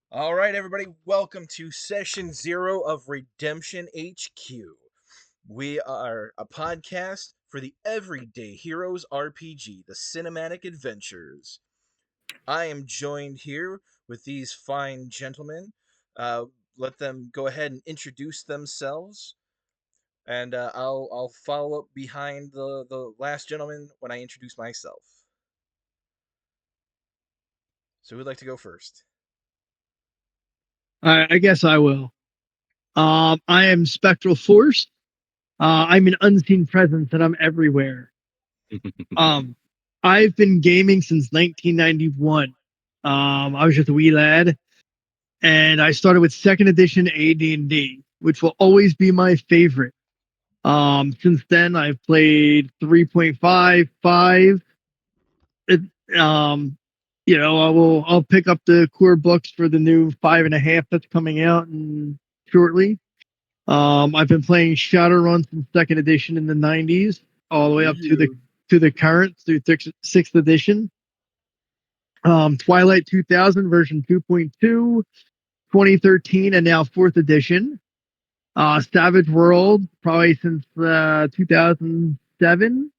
All right, everybody, welcome to session 0 of Redemption HQ. We are a podcast for the Everyday Heroes RPG, the cinematic adventures. I am joined here with these fine gentlemen. Uh, Let them go ahead and introduce themselves, and I'll follow up behind the last gentleman when I introduce myself. So who'd like to go first? I guess I will. I am Spectral Force. I'm an unseen presence and I'm everywhere. Um, I've been gaming since 1991. I was just a wee lad, and I started with second edition AD&D, which will always be my favorite. Since then, I've played 3.5, 5. It, um, I'll pick up the core books for the new 5.5 that's coming out shortly. I've been playing Shadowrun since second edition in the '90s, all the way up to the current through sixth edition. Twilight 2000 version 2.2, 2013, and now fourth edition. Savage World probably since 2007.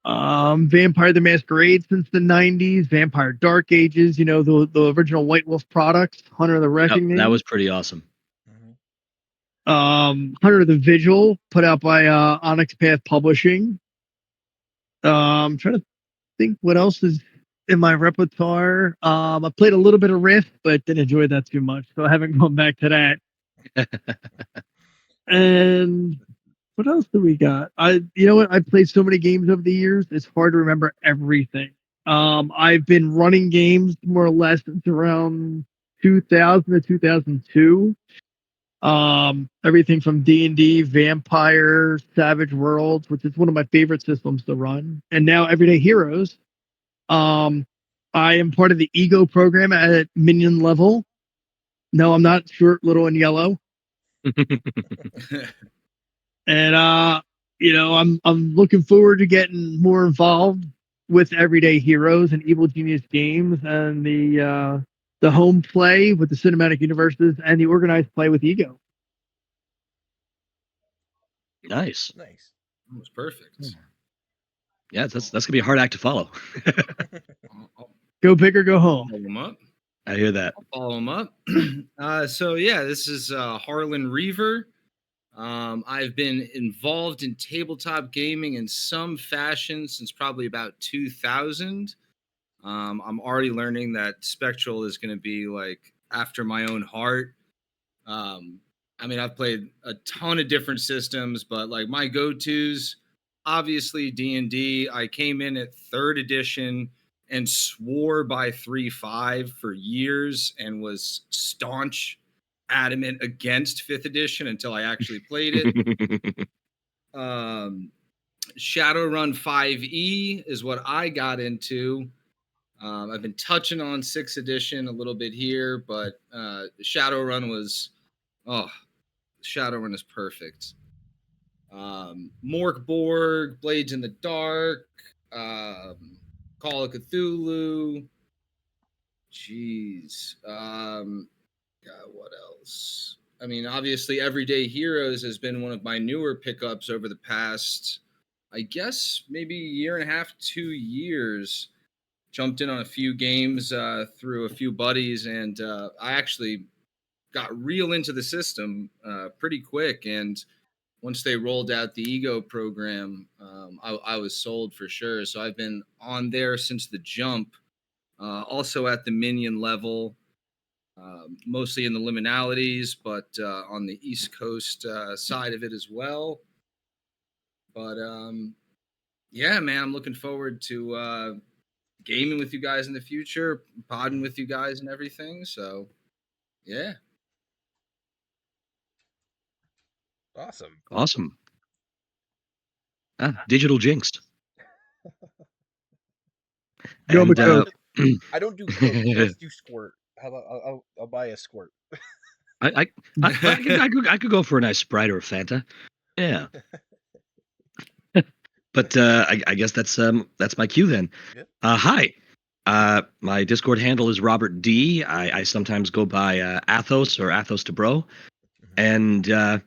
Vampire the Masquerade since the '90s. Vampire Dark Ages, the original White Wolf products. Hunter of the Reckoning. That was pretty awesome. Hunter the Vigil, put out by Onyx Path Publishing. I'm trying to think what else is in my repertoire. I played a little bit of Rift, but didn't enjoy that too much, so I haven't gone back to that. And what else do we got? You know what? I've played so many games over the years; it's hard to remember everything. I've been running games more or less since around 2000 to 2002. Everything from D&D, Vampire, Savage Worlds, which is one of my favorite systems to run, and now Everyday Heroes. I am part of the Ego program at Minion level. No, I'm not short, little, and yellow. And I'm looking forward to getting more involved with Everyday Heroes and Evil Genius Games and the home play with the cinematic universes and the organized play with Ego. Nice. That was perfect. Yeah, that's gonna be a hard act to follow. Go big or go home. Follow them up. I hear that. I'll follow them up. So yeah, this is Harlan Reaver. I've been involved in tabletop gaming in some fashion since probably about 2000. I'm already learning that Spectral is going to be like after my own heart. I mean, I've played a ton of different systems, but like my go-tos, obviously D&D. I came in at third edition and swore by 3.5 for years and was staunch, adamant against fifth edition until I actually played it. Shadowrun 5e is what I got into. I've been touching on 6th edition a little bit here, but Shadowrun was, Shadowrun is perfect. Morkborg, Blades in the Dark, Call of Cthulhu. Jeez. God, what else? I mean, obviously, Everyday Heroes has been one of my newer pickups over the past, I guess, maybe year and a half, 2 years. Jumped in on a few games through a few buddies, and I actually got real into the system pretty quick. And once they rolled out the Ego program, I was sold for sure. So I've been on there since the jump. Also at the Minion level, mostly in the liminalities, but on the East Coast side of it as well. But yeah, man, I'm looking forward to gaming with you guys in the future, podding with you guys and everything. So yeah. Awesome. Digital jinxed. Go And, I don't do coke, let's do squirt. How about I'll buy a squirt. I could go for a nice Sprite or a Fanta. Yeah. But I guess that's my cue then. Yeah. Hi, My Discord handle is Robert D. I sometimes go by Athos or Athos to Bro, Mhm.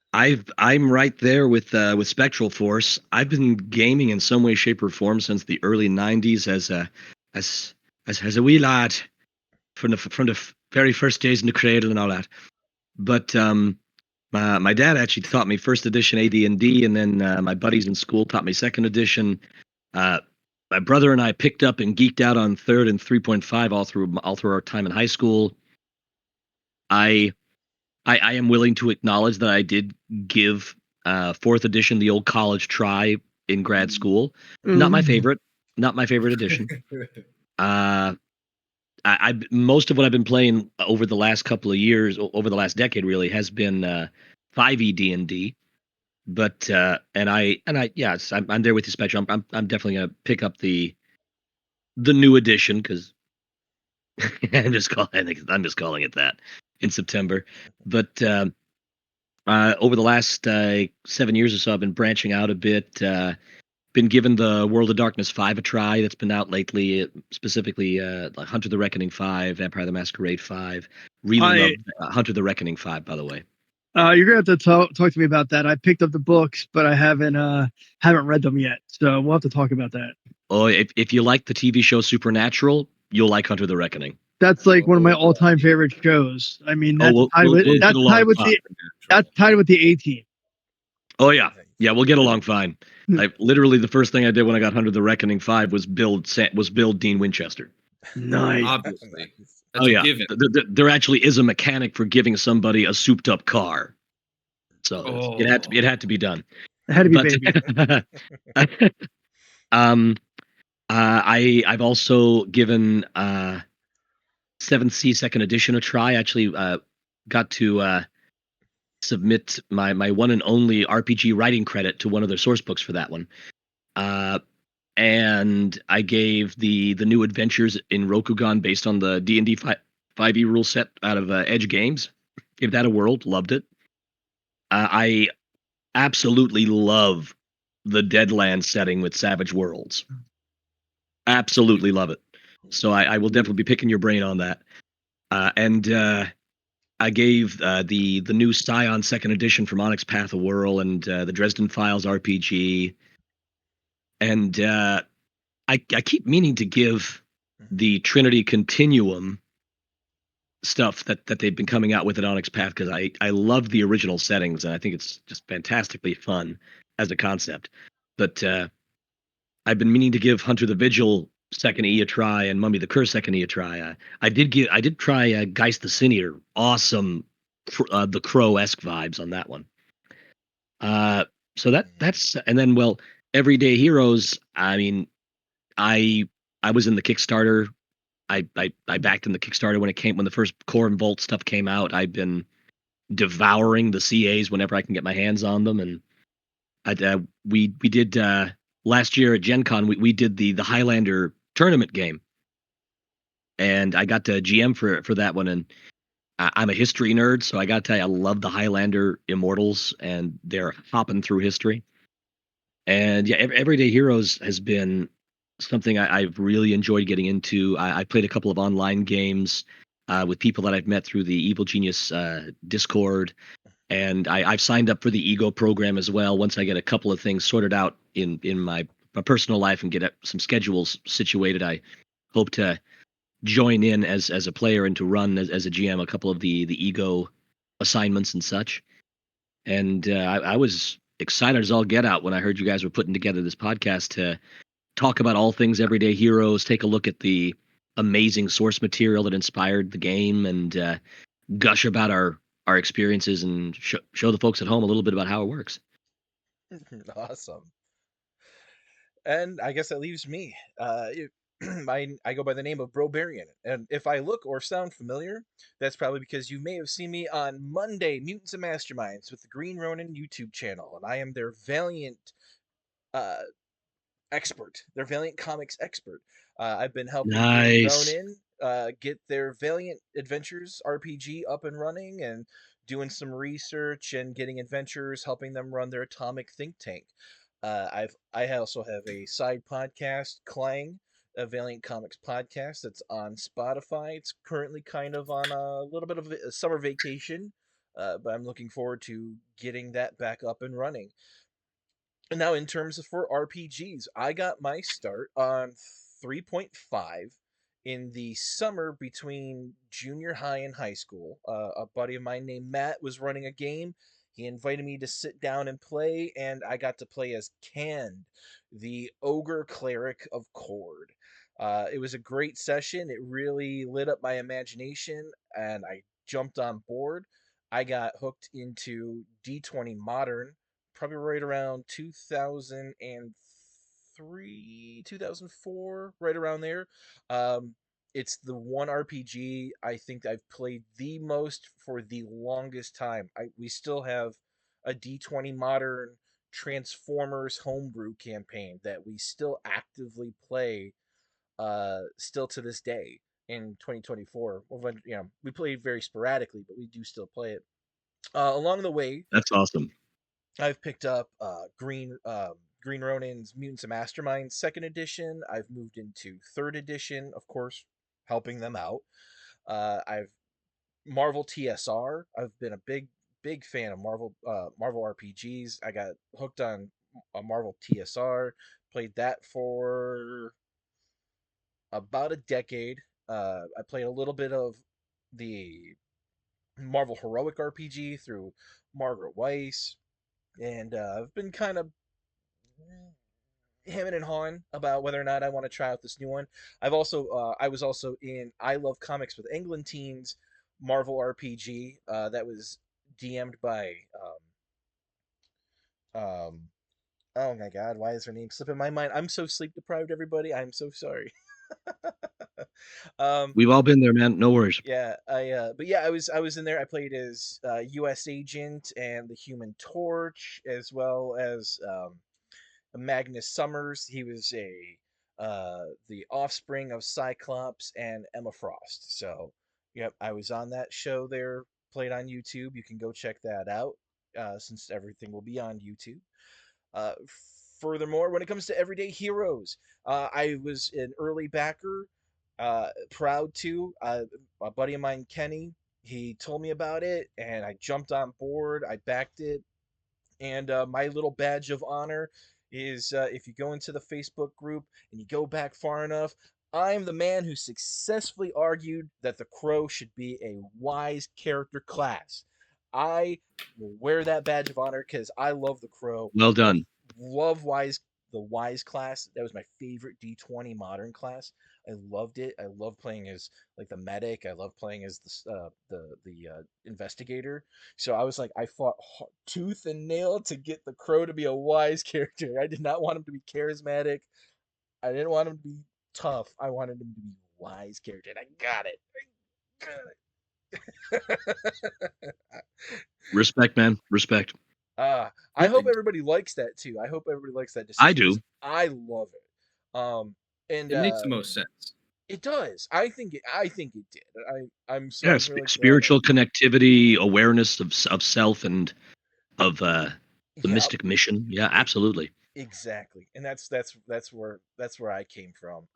and I'm right there with Spectral Force. I've been gaming in some way, shape, or form since the early '90s as as a wee lad from the very first days in the cradle and all that. But my dad actually taught me first edition AD&D, and then my buddies in school taught me second edition. Uh, my brother and I picked up and geeked out on third and 3.5 all through our time in high school. I I am willing to acknowledge that I did give fourth edition the old college try in grad school. Not my Mm. favorite, not my favorite edition. Uh, most of what I've been playing over the last couple of years, over the last decade, really has been 5e D&D. But and I yes, I'm there with you, Spectrum. I'm definitely gonna pick up the new edition because I'm just calling it that in September. But over the last 7 years or so, I've been branching out a bit. Been given the World of Darkness 5 a try. That's been out lately, specifically like Hunter the Reckoning 5, Vampire the Masquerade 5. Really I love Hunter the Reckoning 5, by the way. you're gonna have to talk to me about that. I picked up the books, but I haven't read them yet. So we'll have to talk about that. Oh, if you like the TV show Supernatural, you'll like Hunter the Reckoning. That's like one of my Oh, all-time favorite shows. I mean, Oh, we'll get along fine. that's tied with the 18. Oh yeah, Nice. yeah, we'll get along fine. I literally the first thing I did when I got Hunter the Reckoning 5 was build Dean Winchester. Nice. obviously. Nice. Oh That's a yeah, given. there actually is a mechanic for giving somebody a souped up car, so it had to be done. It had to be But baby. um, I've also given 7th C second edition a try. Actually, got to submit my one and only RPG writing credit to one of their source books for that one. Uh, and I gave the new adventures in Rokugan based on the D&D 5e rule set out of Edge Games. Gave that a whirl, loved it. I absolutely love the Deadlands setting with Savage Worlds. Absolutely love it. So I will definitely be picking your brain on that. And I gave the new Scion second edition from Onyx Path of Whirl and the Dresden Files RPG. And I keep meaning to give Mhm. the Trinity Continuum stuff that they've been coming out with at Onyx Path because I love the original settings and I think it's just fantastically fun as a concept. But I've been meaning to give Hunter the Vigil second E a try and Mummy the Curse second E a try. I did try Geist the Sinier. Awesome, the Crow-esque vibes on that one. Uh, so that's and then well, Everyday Heroes. I mean, I I was in the Kickstarter. I backed in the Kickstarter when the first Core and Volt stuff came out. I've been devouring the CAs whenever I can get my hands on them, and we did last year at Gen Con we did the Highlander tournament game, and I got to GM for that one, and I'm a history nerd, so I got to tell you I love the Highlander Immortals, and they're hopping through history. And yeah, Everyday Heroes has been something I've really enjoyed getting into. I played a couple of online games with people that I've met through the Evil Genius Discord, and I've signed up for the Ego program as well. Once I get a couple of things sorted out in my personal life and get some schedules situated, I hope to join in as a player and to run as a GM a couple of the Ego assignments and such. And I was excited as all get out when I heard you guys were putting together this podcast to talk about all things Everyday Heroes, take a look at the amazing source material that inspired the game, and gush about our experiences and show the folks at home a little bit about how it works. Awesome. And I guess that leaves me. I go by the name of Brobarian, and if I look or sound familiar, that's probably because you may have seen me on Monday Mutants and Masterminds with the Green Ronin YouTube channel, and I am their Valiant uh, expert, their Valiant Comics expert. I've been helping Green Nice. Ronin get their Valiant Adventures RPG up and running, and doing some research and getting adventures, helping them run their atomic think tank. I also have a side podcast, Clang, a Valiant Comics podcast that's on Spotify. It's currently kind of on a little bit of a summer vacation, but I'm looking forward to getting that back up and running. Now, in terms of for RPGs, I got my start on 3.5 in the summer between junior high and high school. A buddy of mine named Matt was running a game. He invited me to sit down and play, and I got to play as Cand, the ogre cleric of Cord. It was a great session. It really lit up my imagination, and I jumped on board. I got hooked into D20 Modern probably right around 2003, 2004, right around there. Um, it's the one RPG I think I've played the most for the longest time. We still have a D20 Modern Transformers homebrew campaign that we still actively play still to this day in 2024. Well, we play very sporadically, but we do still play it. Along the way, That's awesome. I've picked up Green Ronin's Mutants and Masterminds second edition. I've moved into third edition, of course, helping them out. I've Marvel TSR. I've been a big fan of Marvel RPGs. I got hooked on a Marvel TSR. Played that for about a decade. I played a little bit of the Marvel Heroic RPG through Margaret Weiss, and I've been kind of hemming and hawing about whether or not I want to try out this new one. I was also in I Love Comics with England Teens Marvel RPG that was DM'd by um oh my god, why is her name slipping my mind? I'm so sleep deprived, everybody. I'm so sorry. um We've all been there, man. No worries. yeah, but yeah, I was in there. I played as US Agent and the Human Torch, as well as Magnus Summers. He was a the offspring of Cyclops and Emma Frost. So, yep, I was on that show there, played on YouTube. You can go check that out since everything will be on YouTube. Uh, Furthermore, when it comes to Everyday Heroes, I was an early backer, proud to. A buddy of mine, Kenny, he told me about it, and I jumped on board. I backed it, and my little badge of honor is if you go into the Facebook group and you go back far enough, I'm the man who successfully argued that the Crow should be a wise character class. I will wear that badge of honor because I love the Crow. Well I done. love the wise class. That was my favorite D20 modern class. I loved it. I love playing as like the medic. I love playing as the investigator. So I was like, I fought tooth and nail to get the Crow to be a wise character. I did not want him to be charismatic. I didn't want him to be tough. I wanted him to be a wise character, and I got it. I got it. Respect, man. Respect. I Yeah, hope everybody likes that too. I hope everybody likes that I decision do. because I love it. And it makes the most sense. it does. I think it did. Yeah, I'm really glad I spiritual did. connectivity, awareness of self and of the Yep. mystic mission. Yeah, It, absolutely. exactly, and that's where I came from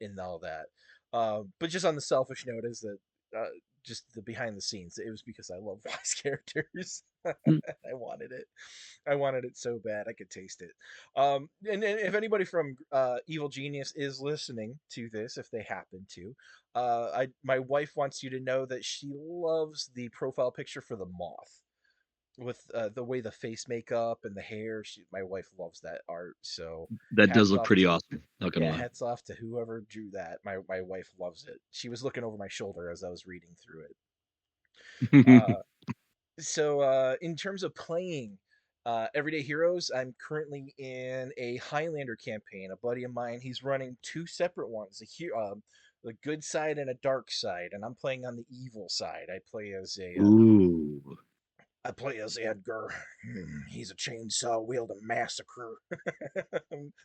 in all that. But just on the selfish note, is that just the behind the scenes. It was because I love voice characters. Mm. I wanted it. I wanted it so bad. I could taste it. And if anybody from Evil Genius is listening to this, if they happen to, my wife wants you to know that she loves the profile picture for the moth with the way the face makeup and the hair. My wife loves that art. So That does hats look off pretty to awesome. Not gonna yeah, lie. hats off to whoever drew that. My wife loves it. She was looking over my shoulder as I was reading through it. Uh, in terms of playing Everyday Heroes, I'm currently in a Highlander campaign. A buddy of mine, he's running two separate ones, the good side and a dark side, and I'm playing on the evil side. Ooh. I play as Edgar. He's a chainsaw wielding massacre,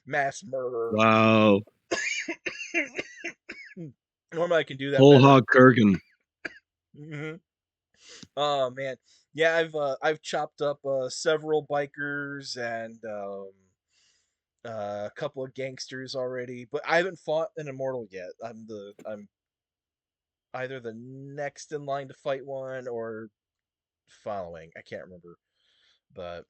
mass murderer. Wow. Normally, I can do that Whole better. hog Kurgan. Hmm. Oh man, yeah, I've chopped up several bikers and a couple of gangsters already, but I haven't fought an immortal yet. I'm either the next in line to fight one or following. I can't remember, but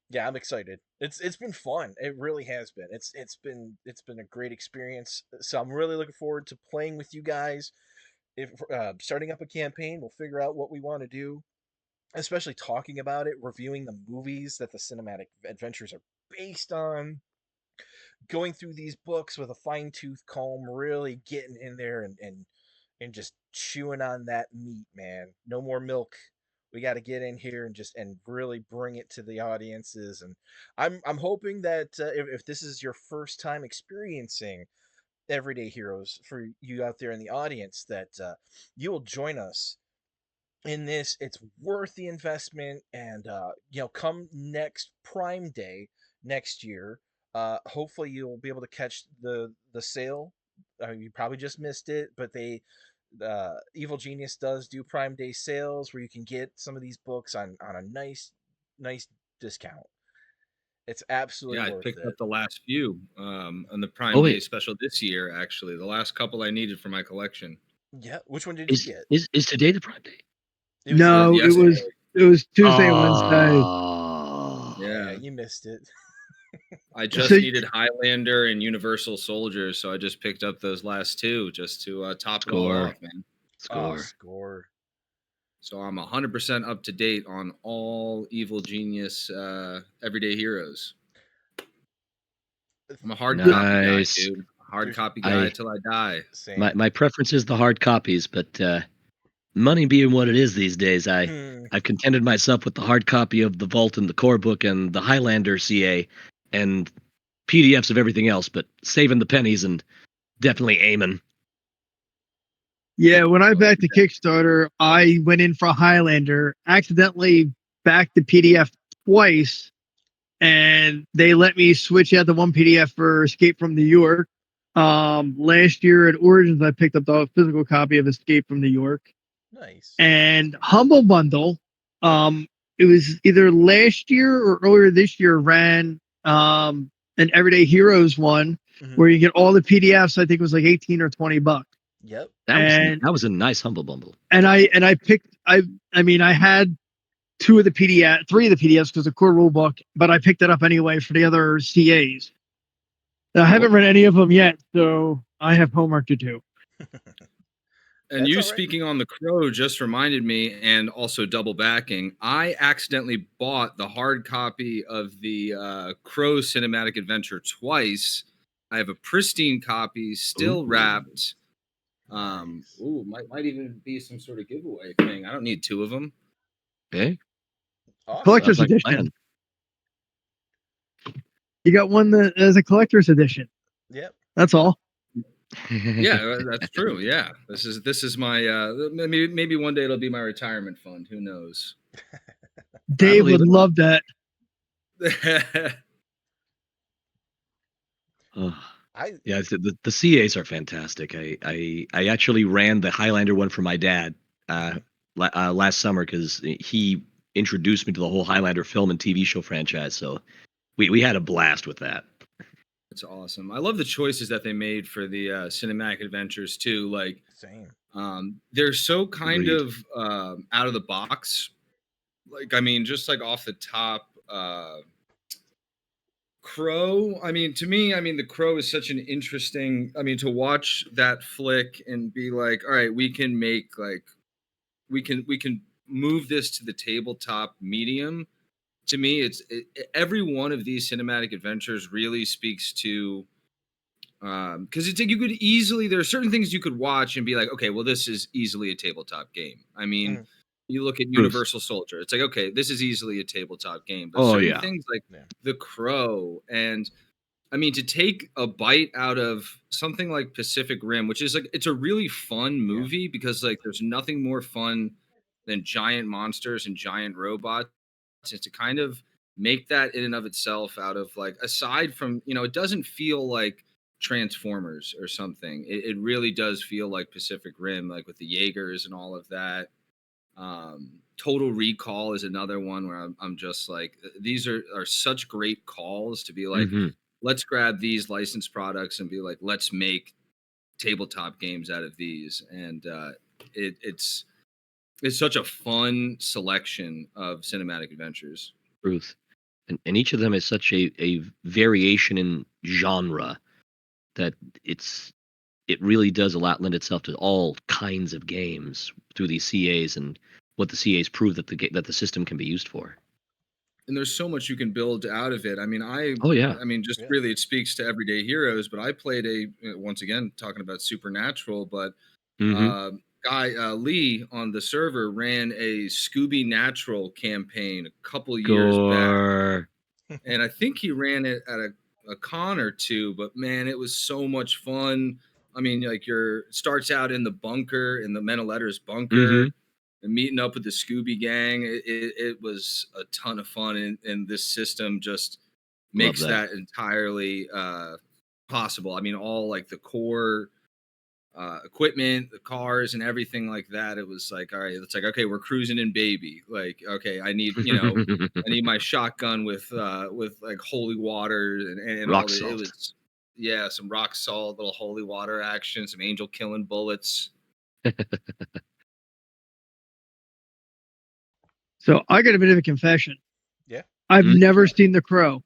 yeah, I'm excited. It's been fun. It really has been. It's been a great experience. So I'm really looking forward to playing with you guys. If starting up a campaign, we'll figure out what we want to do, especially talking about it, reviewing the movies that the cinematic adventures are based on, going through these books with a fine tooth comb, really getting in there and just chewing on that meat, man. No more milk. We got to get in here and really bring it to the audiences. And I'm hoping that if this is your first time experiencing Everyday Heroes for you out there in the audience, that you will join us in this. It's worth the investment, and come next Prime Day next year, hopefully you'll be able to catch the sale. You probably just missed it, but Evil Genius does do Prime Day sales where you can get some of these books on a nice discount. It's absolutely Yeah, I worth picked it. up the last few on the Prime Oh Day wait, special this year. Actually, the last couple I needed for my collection. Yeah, which one did you is get? is today the Prime Day? It was No, it yesterday. was Tuesday and Wednesday. Oh, Yeah, Yeah, you missed it. I So just needed Highlander and Universal Soldier, so I just picked up those last two just to top it all score, off, man. Oh, score. score. So I'm 100% up to date on all Evil Genius Everyday Heroes. I'm a hard the, copy guy, Nice. dude. Hard There's copy guy I till I die. my same. my preference is the hard copies, but money being what it is these days, Hmm. I've contented myself with the hard copy of the Vault and the Core Book and the Highlander CA, and PDFs of everything else, but saving the pennies and definitely aiming. yeah, when I Oh, backed the Kickstarter, I went in for Highlander, accidentally backed the PDF twice, and they let me switch out the one PDF for Escape from New York. Last year at Origins, I picked up the physical copy of Escape from New York. Nice. And Humble Bundle, um, it was either last year or earlier this year, ran an Everyday Heroes one Hmm. where you get all the PDFs. I think it was like 18 or 20 bucks. Yep. And That was a nice humble bundle. I picked I mean I had two of the PDF, three of the PDFs because the core rule book, but I picked it up anyway for the other CAs. I Cool. haven't read any of them yet, so I have homework to do. and That's you all right. speaking on the Crow just reminded me, and also double backing. I accidentally bought the hard copy of the Crow cinematic adventure twice. I have a pristine copy, still Ooh. wrapped. Nice. Might even be some sort of giveaway thing. I don't need two of them. Okay. Awesome. Sounds Collector's like a plan. edition. You got one that as a collector's edition. Yep. That's all. Yeah, that's true. Yeah, this is my maybe one day it'll be my retirement fund. Who knows? I Dave believe would it. love that. Oh. I Yeah, the CAs are fantastic. I actually ran the Highlander one for my dad uh, mhm. last summer because he introduced me to the whole Highlander film and TV show franchise. So we had a blast with that. It's awesome. I love the choices that they made for the cinematic adventures too. Like, Same. they're so kind Agreed. of out of the box. Like, I mean, just like off the top, Crow. I mean, to me, I mean, the Crow is such an interesting. I mean, to watch that flick and be like, all right, we can make like we can move this to the tabletop medium. To me, every one of these cinematic adventures really speaks to, because it's like you could easily, there are certain things you could watch and be like, okay, well, this is easily a tabletop game. I mean, Mhm. you look at Truth. Universal Soldier, it's like, okay, this is easily a tabletop game. But Oh certain yeah. things like Yeah. The Crow, and I mean, to take a bite out of something like Pacific Rim, which is like, it's a really fun Yeah. movie because like there's nothing more fun than giant monsters and giant robots. And to kind of make that in and of itself out of like, aside from, it doesn't feel like Transformers or something. It really does feel like Pacific Rim, like with the Jaegers and all of that. Total Recall is another one where I'm just like, these are such great calls to be like, Hmm. let's grab these licensed products and be like, let's make tabletop games out of these. And it's such a fun selection of cinematic adventures. Truth. And each of them is such a variation in genre that it's it really does a lot lend itself to all kinds of games through these CAs and what the CAs prove that that the system can be used for. And there's so much you can build out of it. I mean, Oh yeah. just Yeah. really, it speaks to Everyday Heroes. But I played once again talking about Supernatural, but Hmm. guy Lee on the server ran a Scooby Natural campaign a couple years back, Gore. and I think he ran it at a con or two. But man, it was so much fun. I mean, like, your starts out in the bunker, in the Men of Letters Hmm. bunker, and meeting up with the Scooby Gang. It was a ton of fun, and this system just Love makes that. that entirely possible. I mean, all like the core equipment, the cars, and everything like that. It was like, all right, it's like, okay, we're cruising in, baby. Like, okay, I need my shotgun with like holy water and all Rock the. It salt. was, yeah, some rock salt, little holy water action, some angel killing bullets. So I got a bit of a confession. Yeah. I've Mm. never seen The Crow.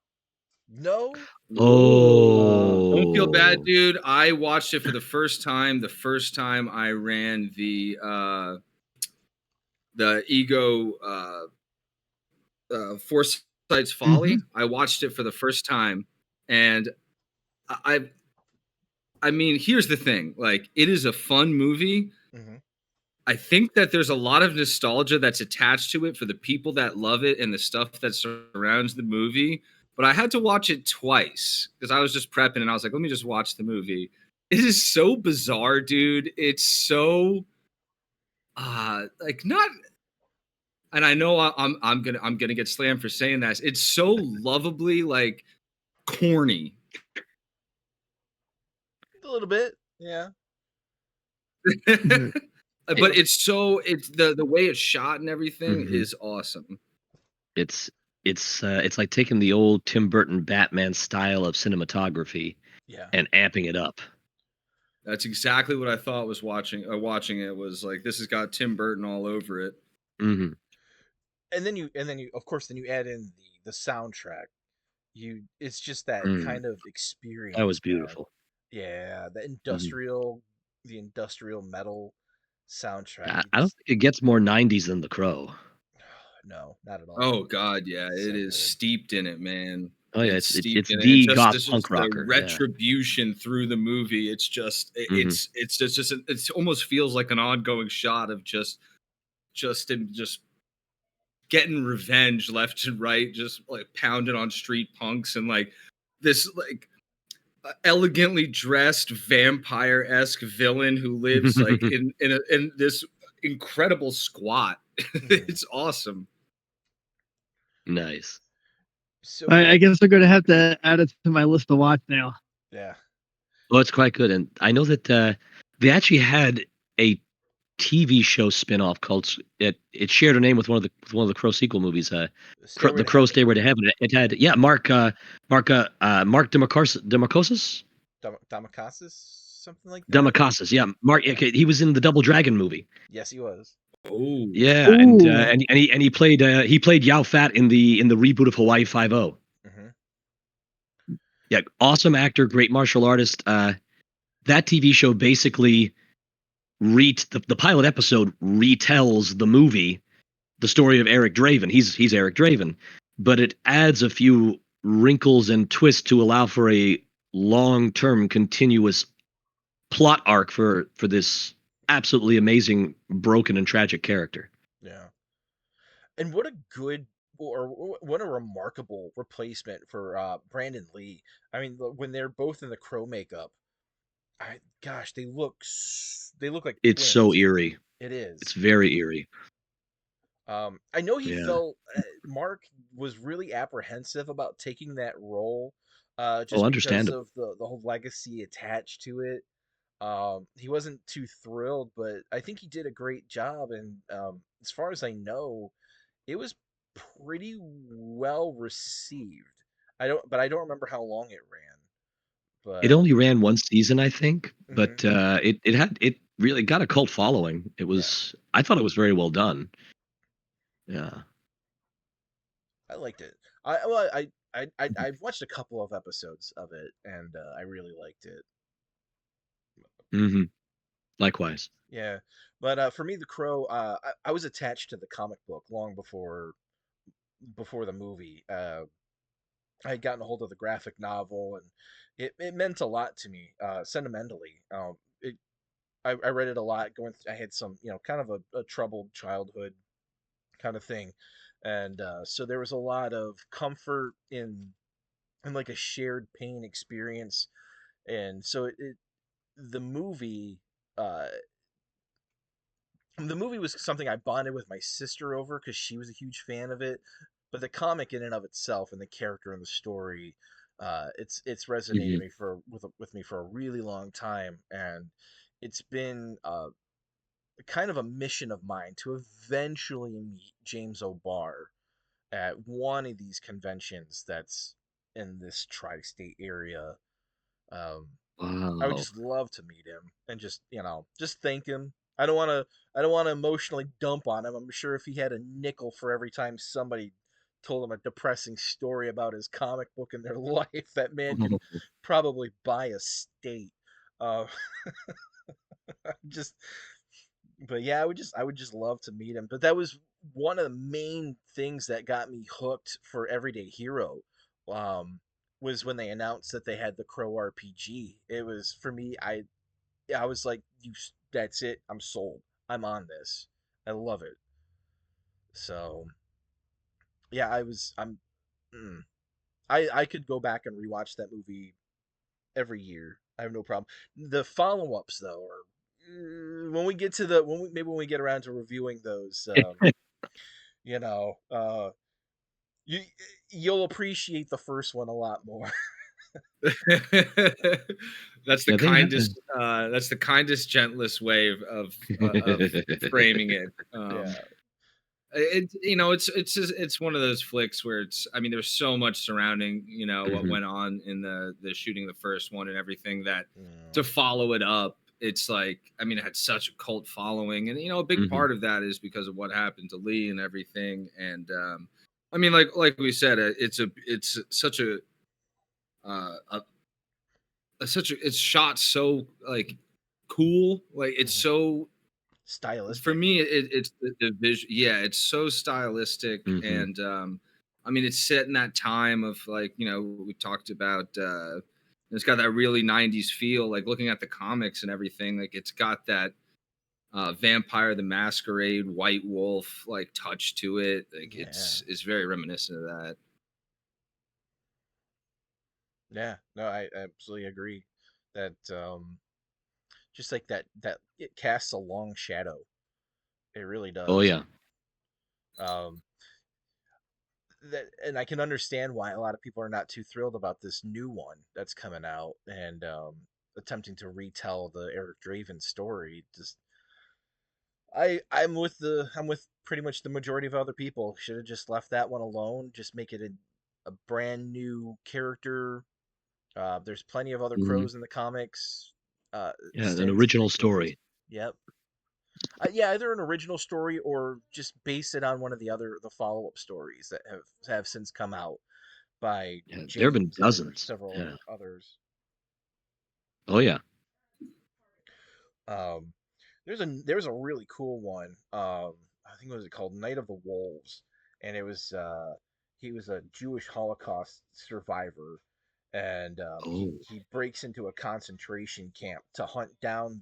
No. Don't feel bad, Oh. dude. I watched it for the first time. The first time I ran the Ego Foresight's Folly. Mhm. I watched it for the first time, and I I mean, here's the thing. Like, it is a fun movie. Mm-hmm. I think that there's a lot of nostalgia that's attached to it for the people that love it and the stuff that surrounds the movie. But I had to watch it twice because I was just prepping and I was like, let me just watch the movie. It is so bizarre, dude. It's so like, not, and I know I'm gonna get slammed for saying that. It's so lovably like corny. A little bit. Yeah. Mhm. But it's the way it's shot and everything Hmm. is awesome. It's it's like taking the old Tim Burton Batman style of cinematography Yeah. and amping it up. That's exactly what I thought was watching it was like, this has got Tim Burton all over it. Hmm. And then you of course then you add in the soundtrack. It's just that Mm. kind of That was experience, man. beautiful. Yeah, Hmm. the industrial metal soundtrack. I don't think it gets more 90s than The Crow. No, not at all. Oh god, yeah, it So is good. steeped in it, man. Oh yeah, It's steeped it's in it. And the just goth this punk is the rocker. Yeah. retribution through the movie. It's just Hmm. it's just it's almost feels like an ongoing shot of him just getting revenge left and right, just like pounding on street punks, and like this like elegantly dressed vampire-esque villain who lives like in this incredible squat. Mhm. It's awesome. Nice. So I guess I'm gonna have to add it to my list to watch now. yeah. Well, it's quite good, and I know that they actually had a TV show spin-off called it shared a name with one of the Crow sequel movies. Stairway The to Crow Heaven. Stairway to Heaven. It had Mark Damacosis. Damakasis, something like that. Damakasas, yeah, Mark. Yeah. Okay, he was in the Double Dragon movie. Yes, he was. Oh, Yeah, Ooh. he played Yao Fat in the reboot of Hawaii Five O. Hmm. Yeah, awesome actor, great martial artist. That TV show basically the pilot episode retells the movie, the story of Eric Draven. He's Eric Draven, but it adds a few wrinkles and twists to allow for a long-term continuous plot arc for this absolutely amazing broken and tragic character. Yeah. And what a good or what a remarkable replacement for Brandon Lee. I mean, when they're both in the crow makeup, gosh, they look like It's so twins. eerie. It It's is. very eerie. I know he Yeah. felt Mark was really apprehensive about taking that role, Oh, just because understandable. of the whole legacy attached to it. He wasn't too thrilled, but I think he did a great job. And as far as I know, it was pretty well received. I don't remember how long it ran. It But only ran one season, I think, mhm, but it really got a cult following. yeah, I thought it was very well done. Yeah. I liked it. I well, I've watched a couple of episodes of it, and I really liked it. Hmm. Likewise. Yeah, but for me, The Crow, I was attached to the comic book long before the movie. I had gotten a hold of the graphic novel, and it meant a lot to me sentimentally. I read it a lot. I had some, kind of a troubled childhood kind of thing, and so there was a lot of comfort in like a shared pain experience, and so the movie. Uh, the movie was something I bonded with my sister over because she was a huge fan of it. But the comic in and of itself and the character and the story, it's resonated Hmm. me with me for a really long time, and it's been kind of a mission of mine to eventually meet James O'Barr at one of these conventions that's in this tri-state area. Um, I would Wow. just love to meet him and just just thank him. I don't want to emotionally dump on him. I'm sure if he had a nickel for every time somebody told him a depressing story about his comic book in their life, that man could probably buy a state. Uh, just but yeah, I would just love to meet him. But that was one of the main things that got me hooked for Everyday Hero. Um, was when they announced that they had the Crow RPG. It was for me. I was like, that's it. I'm sold. I'm on this. I love it. So yeah, mm, I could go back and rewatch that movie every year. I have no problem. The follow ups though, are when we get to the when we get around to reviewing those, you know, you you'll appreciate the first one a lot more. That's the Yeah, they have. kindest. That's the kindest, gentlest way of framing it. Yeah. It's one of those flicks where it's. I mean, there's so much surrounding what Mhm. went on in the shooting of the first one and everything that Mm, to follow it up. It's like, I mean, it had such a cult following, and a big Mhm. part of that is because of what happened to Lee and everything. And I mean, like we said, it's such it's shot so like cool, like it's mhm. so for Stylistic. me it's the visual. Yeah, it's so stylistic. Mhm. And I mean, it's set in that time of, like, we talked about it's got that really 90s feel, like looking at the comics and everything, like it's got that Vampire the Masquerade, White Wolf like touch to it. Like Yeah. it's very reminiscent of that. Yeah. No, I absolutely agree that just like that it casts a long shadow. It really Oh does. yeah. Um that and I can understand why a lot of people are not too thrilled about this new one that's coming out, and attempting to retell the Eric Draven story. Just I'm with pretty much the majority of other people. Should have just left that one alone. Just make it a brand new character. There's plenty of other Mhm. crows in the comics. Yeah, an Instead, just original make it. story. Yep. Yeah, either an original story or just base it on one of the follow up stories that have since come out by Yeah, there have been James and dozens. several Yeah. others. Oh yeah. Um, there was a really cool one. I think it was called Night of the Wolves, and it was he was a Jewish Holocaust survivor, and Oh. he breaks into a concentration camp to hunt down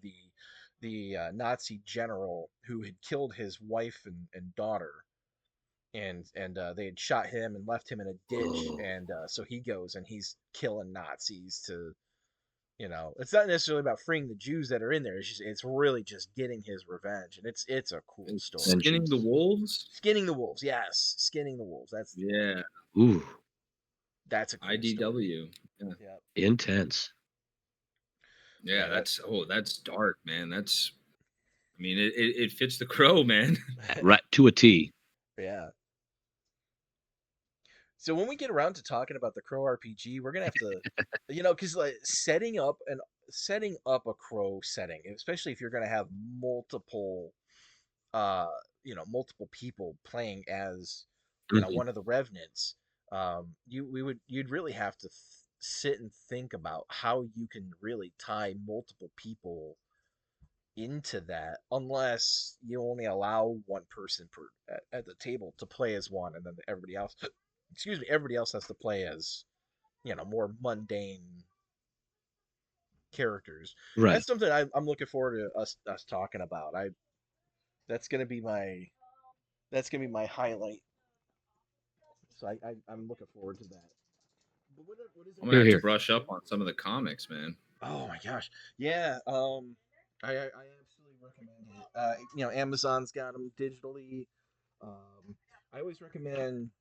the Nazi general who had killed his wife and daughter, and they had shot him and left him in a ditch, Oh. and so he goes and he's killing Nazis to, it's not necessarily about freeing the Jews that are in there. It's really just getting his revenge, and it's a cool And story. Skinning the Vengeance. Wolves. Skinning the wolves, yes, skinning the wolves. That's the one. Yeah, Ooh, That's a cool story. IDW. Yeah. Yeah. intense. Yeah, that's dark, man. I mean, it fits the Crow, man. Right to a T. Yeah. So when we get around to talking about the Crow RPG, we're gonna have to, because like setting up a Crow setting, especially if you're gonna have multiple, uh, multiple people playing as, Mhm. one of the revenants. You'd really have to sit and think about how you can really tie multiple people into that, unless you only allow one person at the table to play as one, and then everybody else, excuse me, everybody else has to play as, more mundane characters. Right. That's something I'm looking forward to us talking about. I that's gonna be my that's gonna be my highlight. So I'm looking forward to that. But what is I'm gonna Here, have to everybody here. else's brush up favorite? on some of the comics, man. Oh my gosh, yeah. I absolutely recommend it. Amazon's got them digitally. I always recommend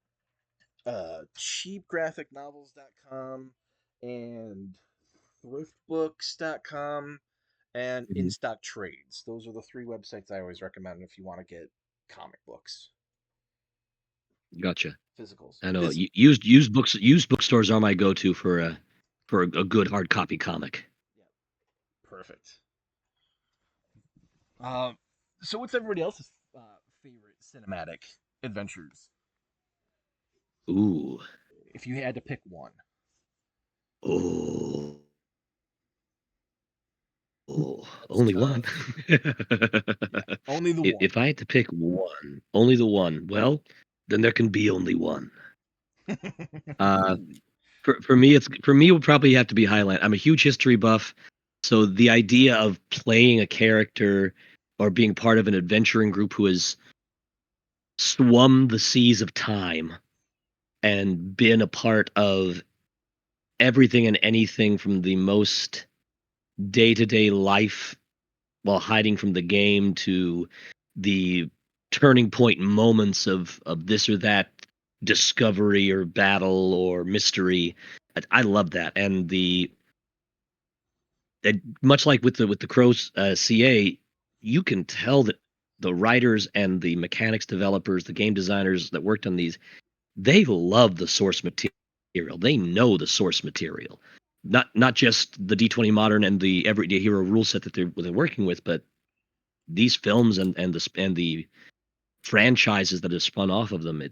cheapgraphicnovels.com and thriftbooks.com and Mhm. InStock Trades. Those are the three websites I always recommend if you want to get comic books, Gotcha. physicals. I know used bookstores are my go-to for a good hard copy comic. Yeah, perfect. Um, so what's everybody else's favorite cinematic adventures? Ooh. If you had to pick one. Oh. Oh, That's only one. tough. Yeah, only the one. If I had to pick one, only the one, well, then there can be only one. Uh, for me, it would probably have to be Highland. I'm a huge history buff, so the idea of playing a character or being part of an adventuring group who has swum the seas of time and been a part of everything and anything from the most day-to-day life while hiding from the game to the turning point moments of this or that discovery or battle or mystery. I love that, and much like with the Crows CA, you can tell that the writers and the mechanics developers, the game designers that worked on these, they love the source material. They know the source material, not just the D20 Modern and the Everyday Hero rule set that they're working with, but these films and the franchises that have spun off of them.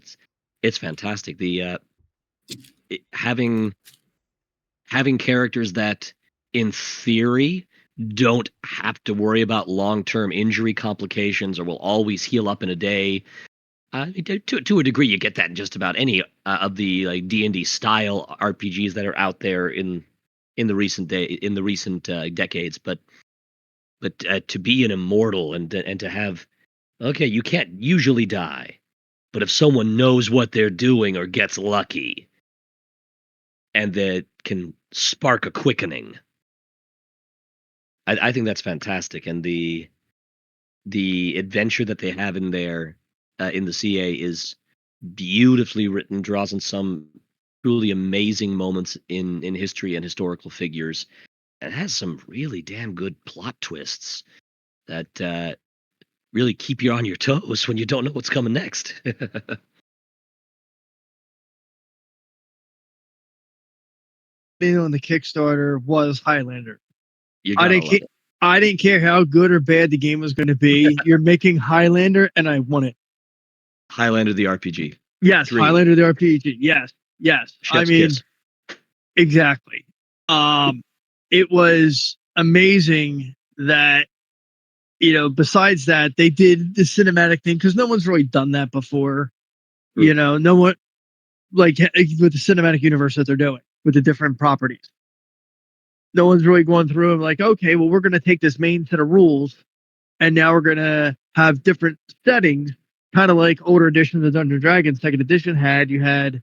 It's fantastic. Having characters that, in theory, don't have to worry about long-term injury complications or will always heal up in a day. To a degree, you get that in just about any of the like D&D style RPGs that are out there in the recent decades. But to be an immortal and to have, okay, you can't usually die, but if someone knows what they're doing or gets lucky, and that can spark a quickening, I think that's fantastic. And the adventure that they have in there in the CA is beautifully written, draws on some truly amazing moments in history and historical figures, and has some really damn good plot twists that really keep you on your toes when you don't know what's coming next. On the Kickstarter was Highlander. You I gotta didn't love care. it. I didn't care how good or bad the game was going to be. You're making Highlander, and I won it. Highlander the RPG. Yes, 3. Highlander the RPG. Yes, yes. I Chef's mean, kiss. exactly. Um, it was amazing that besides that, they did the cinematic thing because no one's really done that before. True. No one like with the cinematic universe that they're doing with the different properties. No one's really going through and like, okay, well, we're going to take this main set of rules and now we're going to have different settings, kind of like older editions of Dungeons and Dragons. Second edition had you had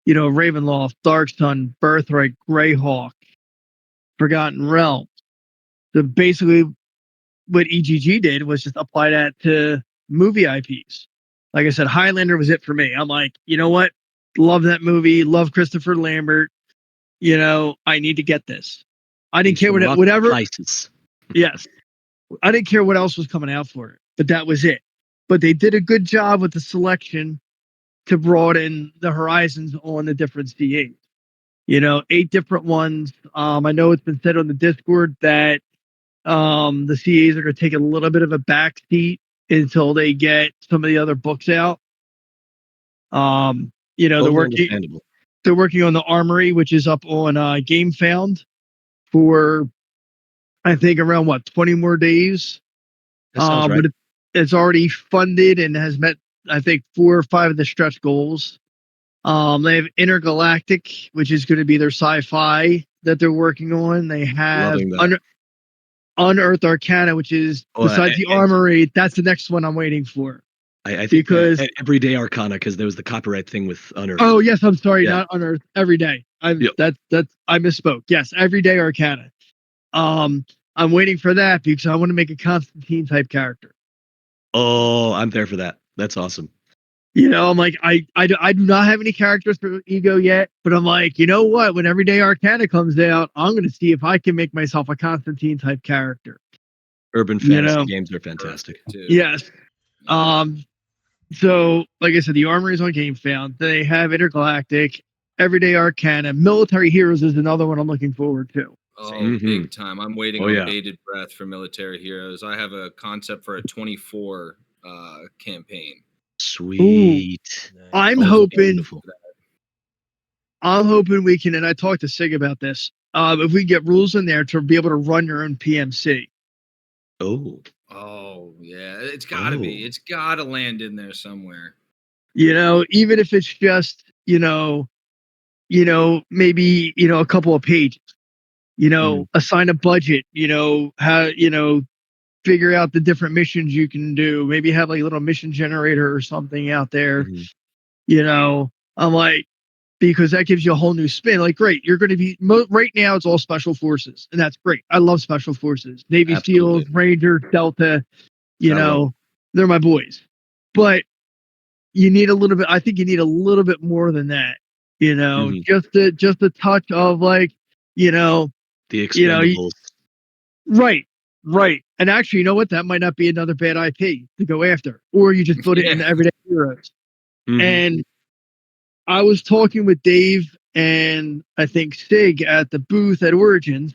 Ravenloft, Darksun, Birthright, Greyhawk, Forgotten Realms. So basically, what EGG did was just apply that to movie IPs. Like I said, Highlander was it for me. I'm like, you know what? Love that movie. Love Christopher Lambert. I need to get this. I didn't care Some rough whatever. slices. Yes, I didn't care what else was coming out for it, but that was it. But they did a good job with the selection to broaden the horizons on the different CAs. 8 different ones. I know it's been said on the Discord that the CAs are going to take a little bit of a backseat until they get some of the other books out. Totally understandable. They're working on the Armory, which is up on Game Found for I think around 20 more days. That sounds right. But it's already funded and has met I think 4 or 5 of the stretch goals. They have Intergalactic, which is going to be their sci-fi that they're working on. They have Loving that. Unearthed Arcana, which is besides the Armory, that's the next one I'm waiting for. I think because Everyday Arcana, because there was the copyright thing with Unearthed. Oh yes, I'm sorry, Yeah. not Unearthed. Everyday. I misspoke. Yes, Everyday Arcana. I'm waiting for that because I want to make a Constantine type character. Oh, I'm there for that. That's awesome. I'm like, I do not have any characters for Ego yet, but I'm like, you know what? When Everyday Arcana comes out, I'm going to see if I can make myself a Constantine type character. Urban fantasy games are fantastic. Yes. So, like I said, the Armory is on Game Found. They have Intergalactic, Everyday Arcana, Military Heroes is another one I'm looking forward to. Oh, big time. I'm waiting on bated breath for Military Heroes. I have a concept for a 24 campaign. Sweet. Ooh, I'm hoping we can, and I talked to Sig about this, if we get rules in there to be able to run your own PMC. Oh, yeah. It's got to be. It's got to land in there somewhere. Even if it's just, maybe, a couple of pages, assign a budget, how, figure out the different missions you can do, maybe have like a little mission generator or something out there. I'm like, because that gives you a whole new spin. Like, great, you're going to be right now. It's all special forces, and that's great. I love special forces, Navy SEALs, Ranger, Delta. They're my boys. But you need a little bit. I think you need a little bit more than that. Just a touch of like, the expendables. Right. And actually, you know what? That might not be another bad IP to go after, or you just put it in Everyday Heroes. And I was talking with Dave and I think Sig at the booth at Origins,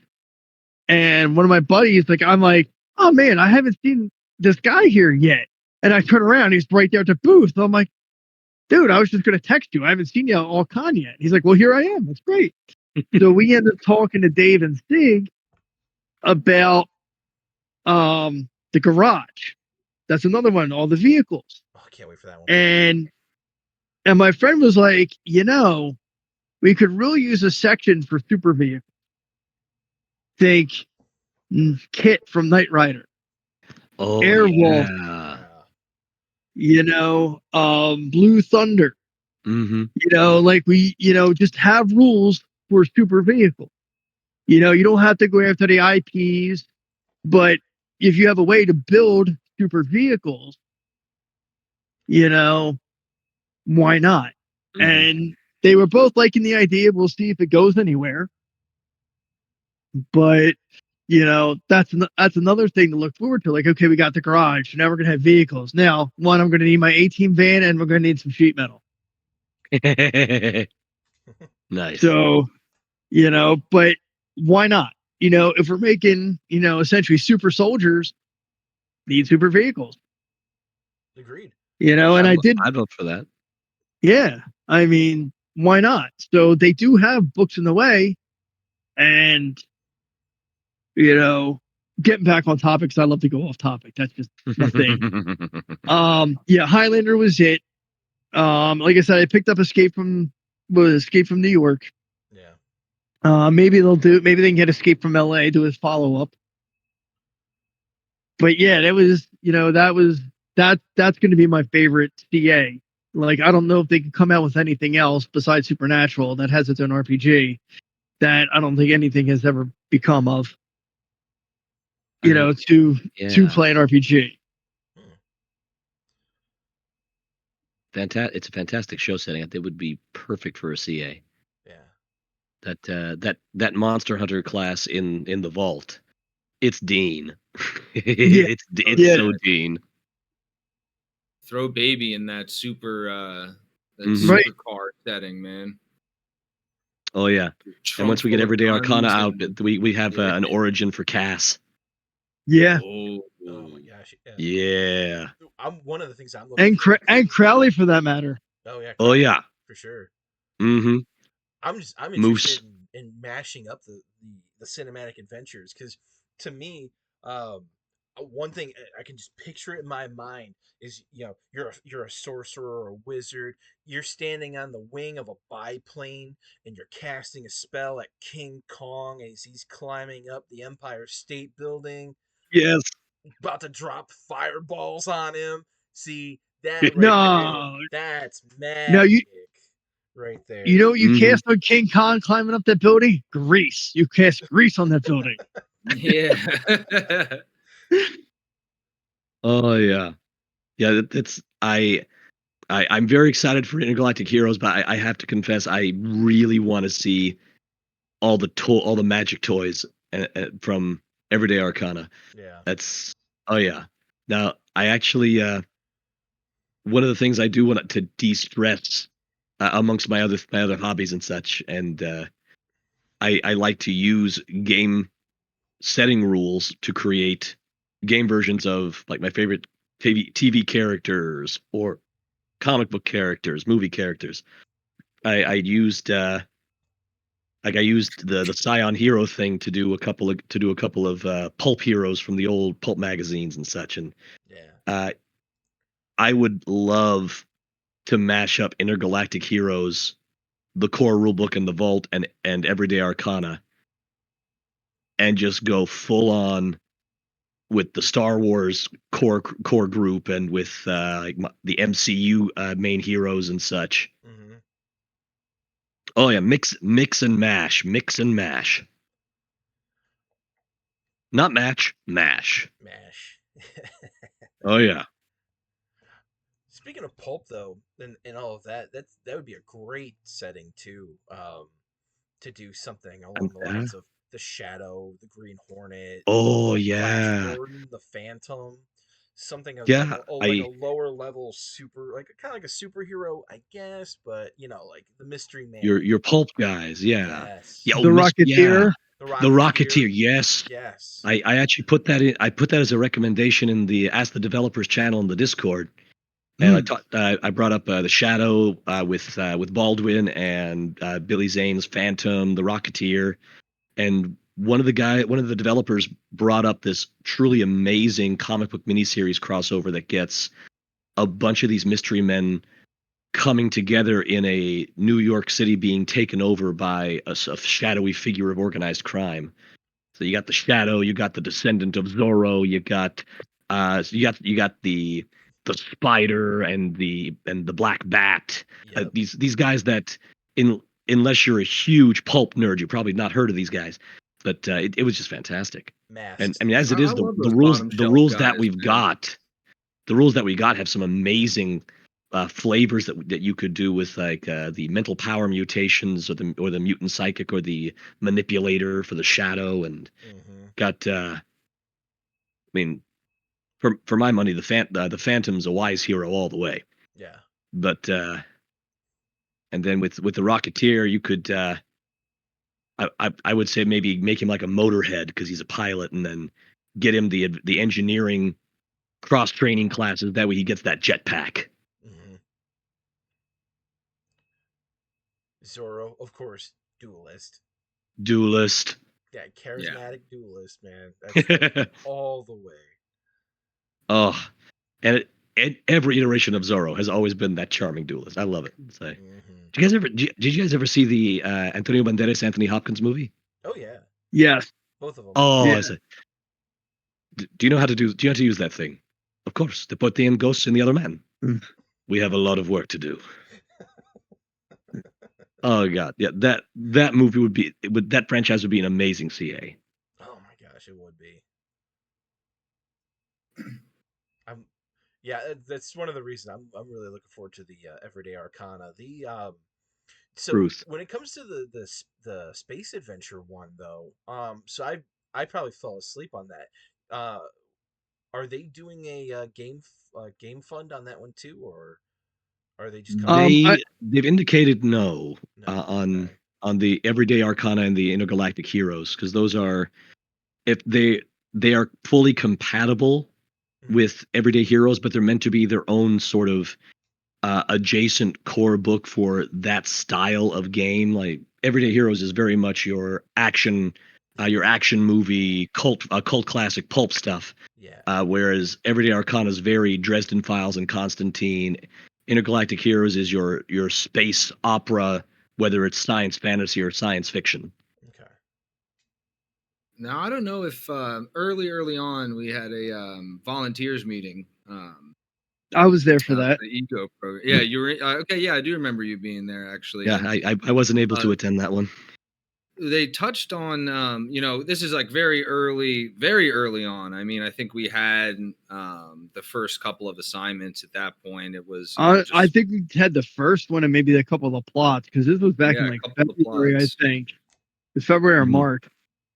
and one of my buddies, I'm like, oh man, I haven't seen this guy here yet. And I turn around, he's right there at the booth. I'm like, dude, I was just going to text you. I haven't seen you at All-Con yet. He's like, well, here I am. That's great. So we ended up talking to Dave and Sig about the garage. That's another one, all the vehicles. Oh, I can't wait for that one. And my friend was like, we could really use a section for super vehicles. Think Kit from Knight Rider. Oh, Airwolf. Blue Thunder. Just have rules for super vehicles. You don't have to go after the IPs, but if you have a way to build super vehicles, why not? And they were both liking the idea. We'll see if it goes anywhere. But that's another thing to look forward to. Like, okay, we got the garage. Now we're gonna have vehicles. Now, one, I'm gonna need my 18 van, and we're gonna need some sheet metal. Nice. So, but why not? If we're making, essentially super soldiers, need super vehicles. Agreed. And I'd vote for that. Yeah, I mean, why not? So they do have books in the way, and getting back on topic, because I love to go off topic. That's just my thing. Highlander was it. Like I said, I picked up Escape from New York. Yeah. Maybe they can get Escape from LA, do his follow up. But yeah, that's going to be my favorite CA. Like, I don't know if they can come out with anything else besides Supernatural that has its own RPG that I don't think anything has ever become of. To play an RPG. It's a fantastic show setting. It would be perfect for a CA. Yeah. that Monster Hunter class in the vault. It's Dean. Yeah. Oh It's Yeah. so yeah. Dean. Throw baby in that Mhm. Right. super car setting, man. Oh yeah. And Trunk once we get full of Everyday Arcana guns out, and we have yeah. an origin for Cass. Yeah. Oh, Oh my gosh. Yeah. Yeah. I'm one of the things I'm looking forward And to. Crowley for that matter. Oh yeah, Oh Crowley yeah. for sure. Mhm. I'm interested Moose. in mashing up the cinematic adventures because to me, um, one thing I can just picture it in my mind is you're a sorcerer or a wizard. You're standing on the wing of a biplane and you're casting a spell at King Kong as he's climbing up the Empire State Building, Yes. about to drop fireballs on him. See that right there? No. That's No, magic right you there. know what you Mhm. cast on King Kong climbing up that building? Grease. You cast grease on that building. yeah. Oh yeah. Yeah, it's I'm very excited for Intergalactic Heroes, but I have to confess I really want to see all the magic toys from Everyday Arcana. Yeah. That's oh yeah. Now I actually one of the things I do want to de-stress amongst my other hobbies and such, and I like to use game setting rules to create game versions of like my favorite TV characters or comic book characters, movie characters. I used like I used the Scion Hero thing to do a couple of pulp heroes from the old pulp magazines and such, and Yeah. uh, I would love to mash up Intergalactic Heroes, the core rulebook in the Vault, and Everyday Arcana, and just go full on with the Star Wars core group and with the MCU main heroes and such. Mm-hmm. Oh yeah, mix and mash, not match, mash. Mash. Oh yeah, Speaking of pulp, though, and all of that, that would be a great setting too. To do something along the uh, lines of the Shadow, the Green Hornet, oh Flash yeah, Gordon, the Phantom, something of yeah. like a lower level super, like kind of like a superhero, I guess, but like the Mystery Man. Your pulp guys, yeah, yeah. Yes, Oh, The yeah, Rocketeer. the the Rocketeer. Rocketeer, yes. Yes. I actually put that in. I put that as a recommendation in the Ask the Developers channel in the Discord, and Mm. I brought up the Shadow with Baldwin and Billy Zane's Phantom, the Rocketeer, and one of the developers brought up this truly amazing comic book miniseries crossover that gets a bunch of these mystery men coming together in a New York City being taken over by a shadowy figure of organized crime. So you got the Shadow, you got the descendant of Zorro, you got the Spider and the Black Bat. Yep. These guys that in unless you're a huge pulp nerd, you've probably not heard of these guys. But it was just fantastic. And I Masked. mean, as it I is, love the those bottom shelf rules that guys, we've man. got, have some amazing flavors that you could do with like the mental power mutations or the mutant psychic or the manipulator for the shadow and Mm-hmm. got I mean for my money the Phantom's a wise hero all the way. Yeah. But and then with the Rocketeer you could I would say maybe make him like a motorhead because he's a pilot and then get him the engineering cross training classes that way he gets that jetpack. Mm-hmm. Zorro, of course, duelist. Duelist. Yeah, Yeah. charismatic duelist, man. That's all the way. Oh, and every iteration of Zorro has always been that charming duelist. I love it. So, Mm-hmm. did you guys ever see the Antonio Banderas Anthony Hopkins movie? Oh yeah, Yes. both of them. Oh, Yeah. do you know how to do? Do you know how to use that thing? Of course, to put the ghosts in the other man. Mm. We have a lot of work to do. Oh god, yeah, that movie that franchise would be an amazing CA. Oh my gosh, it would be. I'm yeah, that's one of the reasons I'm really looking forward to the Everyday Arcana. The So Truth. when it comes to the space adventure one though, so I probably fell asleep on that. Are they doing a game fund on that one too, or are they just coming out? I They've indicated no No. Okay. on the Everyday Arcana and the Intergalactic Heroes, because those are, if they are fully compatible Mhm. with Everyday Heroes, but they're meant to be their own sort of adjacent core book for that style of game. Like Everyday Heroes is very much Yeah. your action movie cult classic pulp stuff. Yeah. Whereas Everyday Arcana is very Dresden Files and Constantine. Intergalactic Heroes is your space opera, whether it's science fantasy or science fiction. Okay. Now I don't know if early on we had a volunteers meeting. I was there for For that. the ego program. Yeah, you were okay. Yeah, I do remember you being there actually, Yeah, and I wasn't able uh, to attend that one. they touched on this is like very early on. I mean, I think we had the first couple of assignments at that point. It was I just think we had the first one and maybe a couple of the plots because this was back yeah, in a like couple of February, I plots. think. It was February or Mhm. March.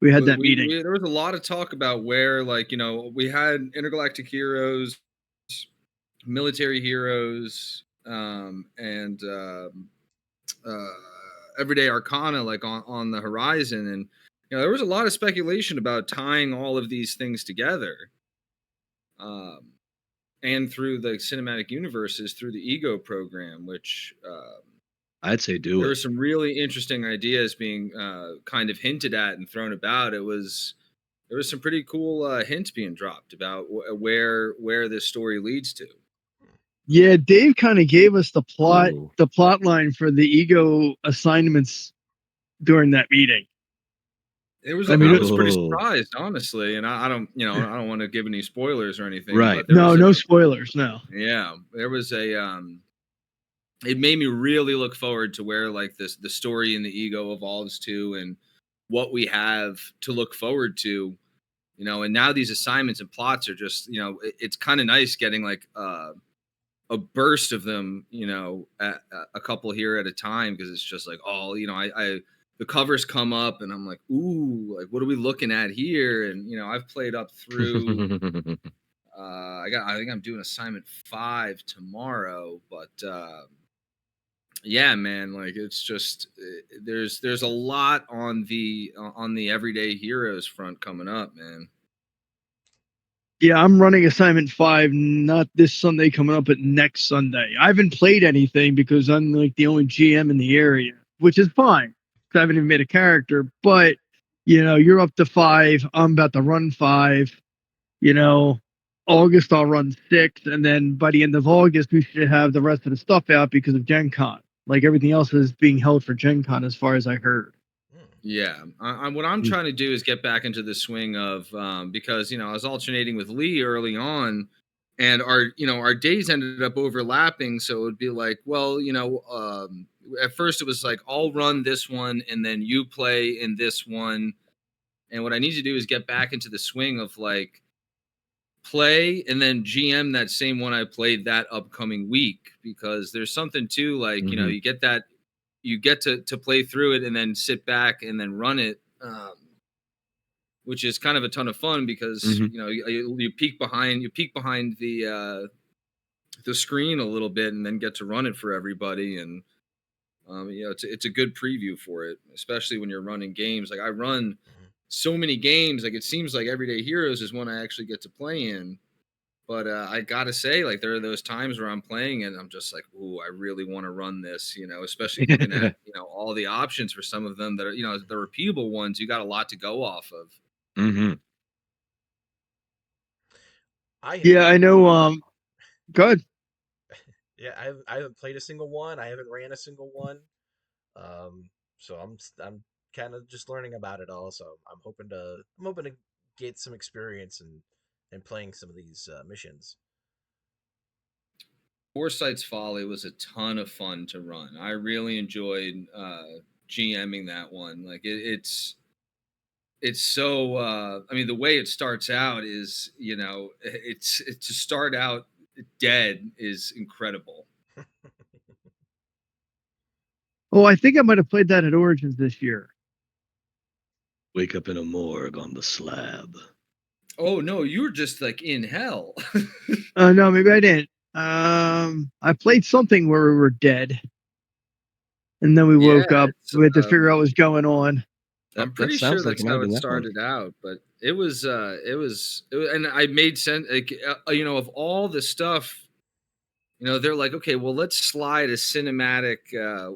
We had But that meeting. there was a lot of talk about where like we had intergalactic heroes, military heroes, and uh, everyday arcana like on the horizon, and there was a lot of speculation about tying all of these things together, um, and through the cinematic universes through the ego program, which I'd say do there were it. some really interesting ideas being kind of hinted at and thrown about. There was some pretty cool hints being dropped about where this story leads to. Yeah, Dave kind of gave us Oh. the plot line for the ego assignments during that meeting. I mean, I it, was pretty Oh. surprised, honestly, and I don't I don't want to give any spoilers or anything, Right. but there no, was no spoilers, no. there was a it made me really look forward to where like the story and the ego evolves to, and what we have to look forward to, and now these assignments and plots are just it's kind of nice getting like a burst of them, a couple here at a time, because it's just like, oh, I the covers come up and I'm like, ooh, like what are we looking at here? And I've played up through I think I'm doing assignment 5 tomorrow, but yeah, man, like it's just there's a lot on the everyday heroes front coming up, man. Yeah, I'm running assignment 5, not this Sunday coming up, but next Sunday. I haven't played anything because I'm like the only GM in the area, which is fine. 'Cause I haven't even made a character, but you're up to 5. I'm about to run 5. You know, August I'll run 6, and then by the end of August we should have the rest of the stuff out because of Gen Con. Like everything else is being held for Gen Con, as far as I heard. Mm. Yeah, what I'm Mm. trying to do is get back into the swing of because I was alternating with Lee early on, and our days ended up overlapping. So it would be like, well, at first it was like I'll run this one, and then you play in this one. And what I need to do is get back into the swing of like play and then GM that same one I played that upcoming week, because there's something to like Mhm. you get to play through it and then sit back and then run it, which is kind of a ton of fun because Mhm. you peek behind the screen a little bit and then get to run it for everybody, and it's a good preview for it, especially when you're running games. Like I run Mhm. so many games, like it seems like Everyday Heroes is one I actually get to play in. But I gotta say, like there are those times where I'm playing and I'm just like, "Ooh, I really want to run this," especially looking at all the options for some of them that are the repeatable ones. You got a lot to go off of. Mhm. I Yeah, I haven't. know. Good. Yeah, I haven't played a single one. I haven't ran a single one. Um, so I'm kind of just learning about it all. So I'm hoping to get some experience and playing some of these missions. Foresight's Folly was a ton of fun to run. I really enjoyed GMing that one. Like it's so I mean the way it starts out is it's to start out dead is incredible. Oh, I think I might have played that at Origins this year. Wake up in a morgue on the slab. Oh no, you were just like in hell. No, maybe I didn't. I played something where we were dead, and then we Yeah, woke up. it's, We had to figure out what was going on. I'm That pretty sure sounds like that's it might have how been it that one. started out, but it was, and I made sense. Like, of all the stuff, they're like, okay, well, let's slide a cinematic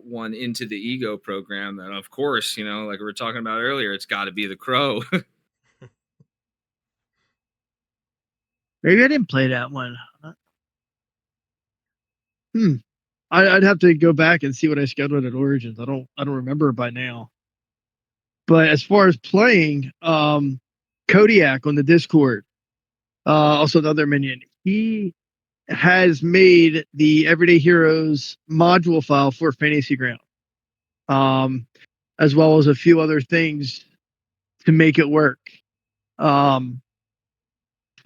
one into the Ego program. And of course, like we were talking about earlier, it's got to be the Crow. Maybe I didn't play that one. I'd have to go back and see what I scheduled at Origins. I don't remember by now. But as far as playing, Kodiak on the Discord, also another minion, he has made the Everyday Heroes module file for Fantasy Ground, as well as a few other things to make it work.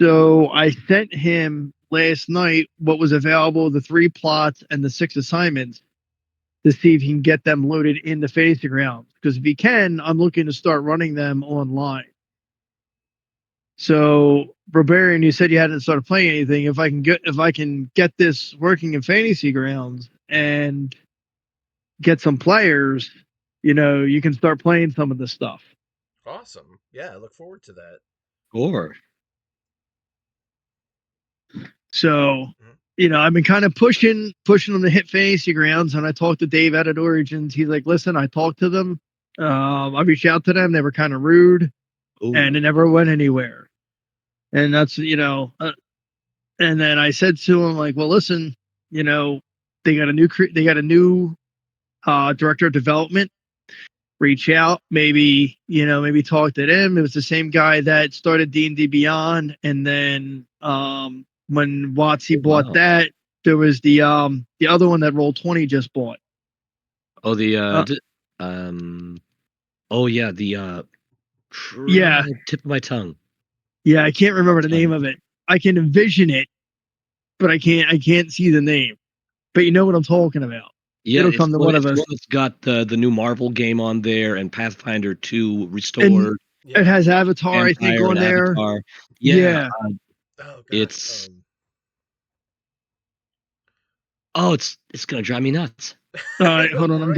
So I sent him last night what was available, the 3 plots and the 6 assignments, to see if he can get them loaded in the Fantasy Grounds. Because if he can, I'm looking to start running them online. So, Barbarian, you said you hadn't started playing anything. If I can get this working in Fantasy Grounds and get some players, you can start playing some of this stuff. Awesome. Yeah, I look forward to that. Or So, I've been kind of pushing them to hit Fantasy Grounds, and I talked to Dave out at Origins. He's like, "Listen, I talked to them. I reached out to them. They were kind of rude, and it never went anywhere." And that's and then I said to him, like, "Well, listen, they got a new director of development. Reach out, maybe talk to them. It was the same guy that started D&D Beyond, and then when WotC bought that, there was the other one that Roll20 just bought. Oh, the yeah, tip of my tongue. Yeah, I can't remember the name of it. I can envision it, but I can't see the name. But you know what I'm talking about. Yeah, It'll come to one of us. It's got the new Marvel game on there and Pathfinder 2 Restored. And it has Avatar, I think, on there. Avatar. Yeah. Oh God. It's it's gonna drive me nuts. All right, hold on.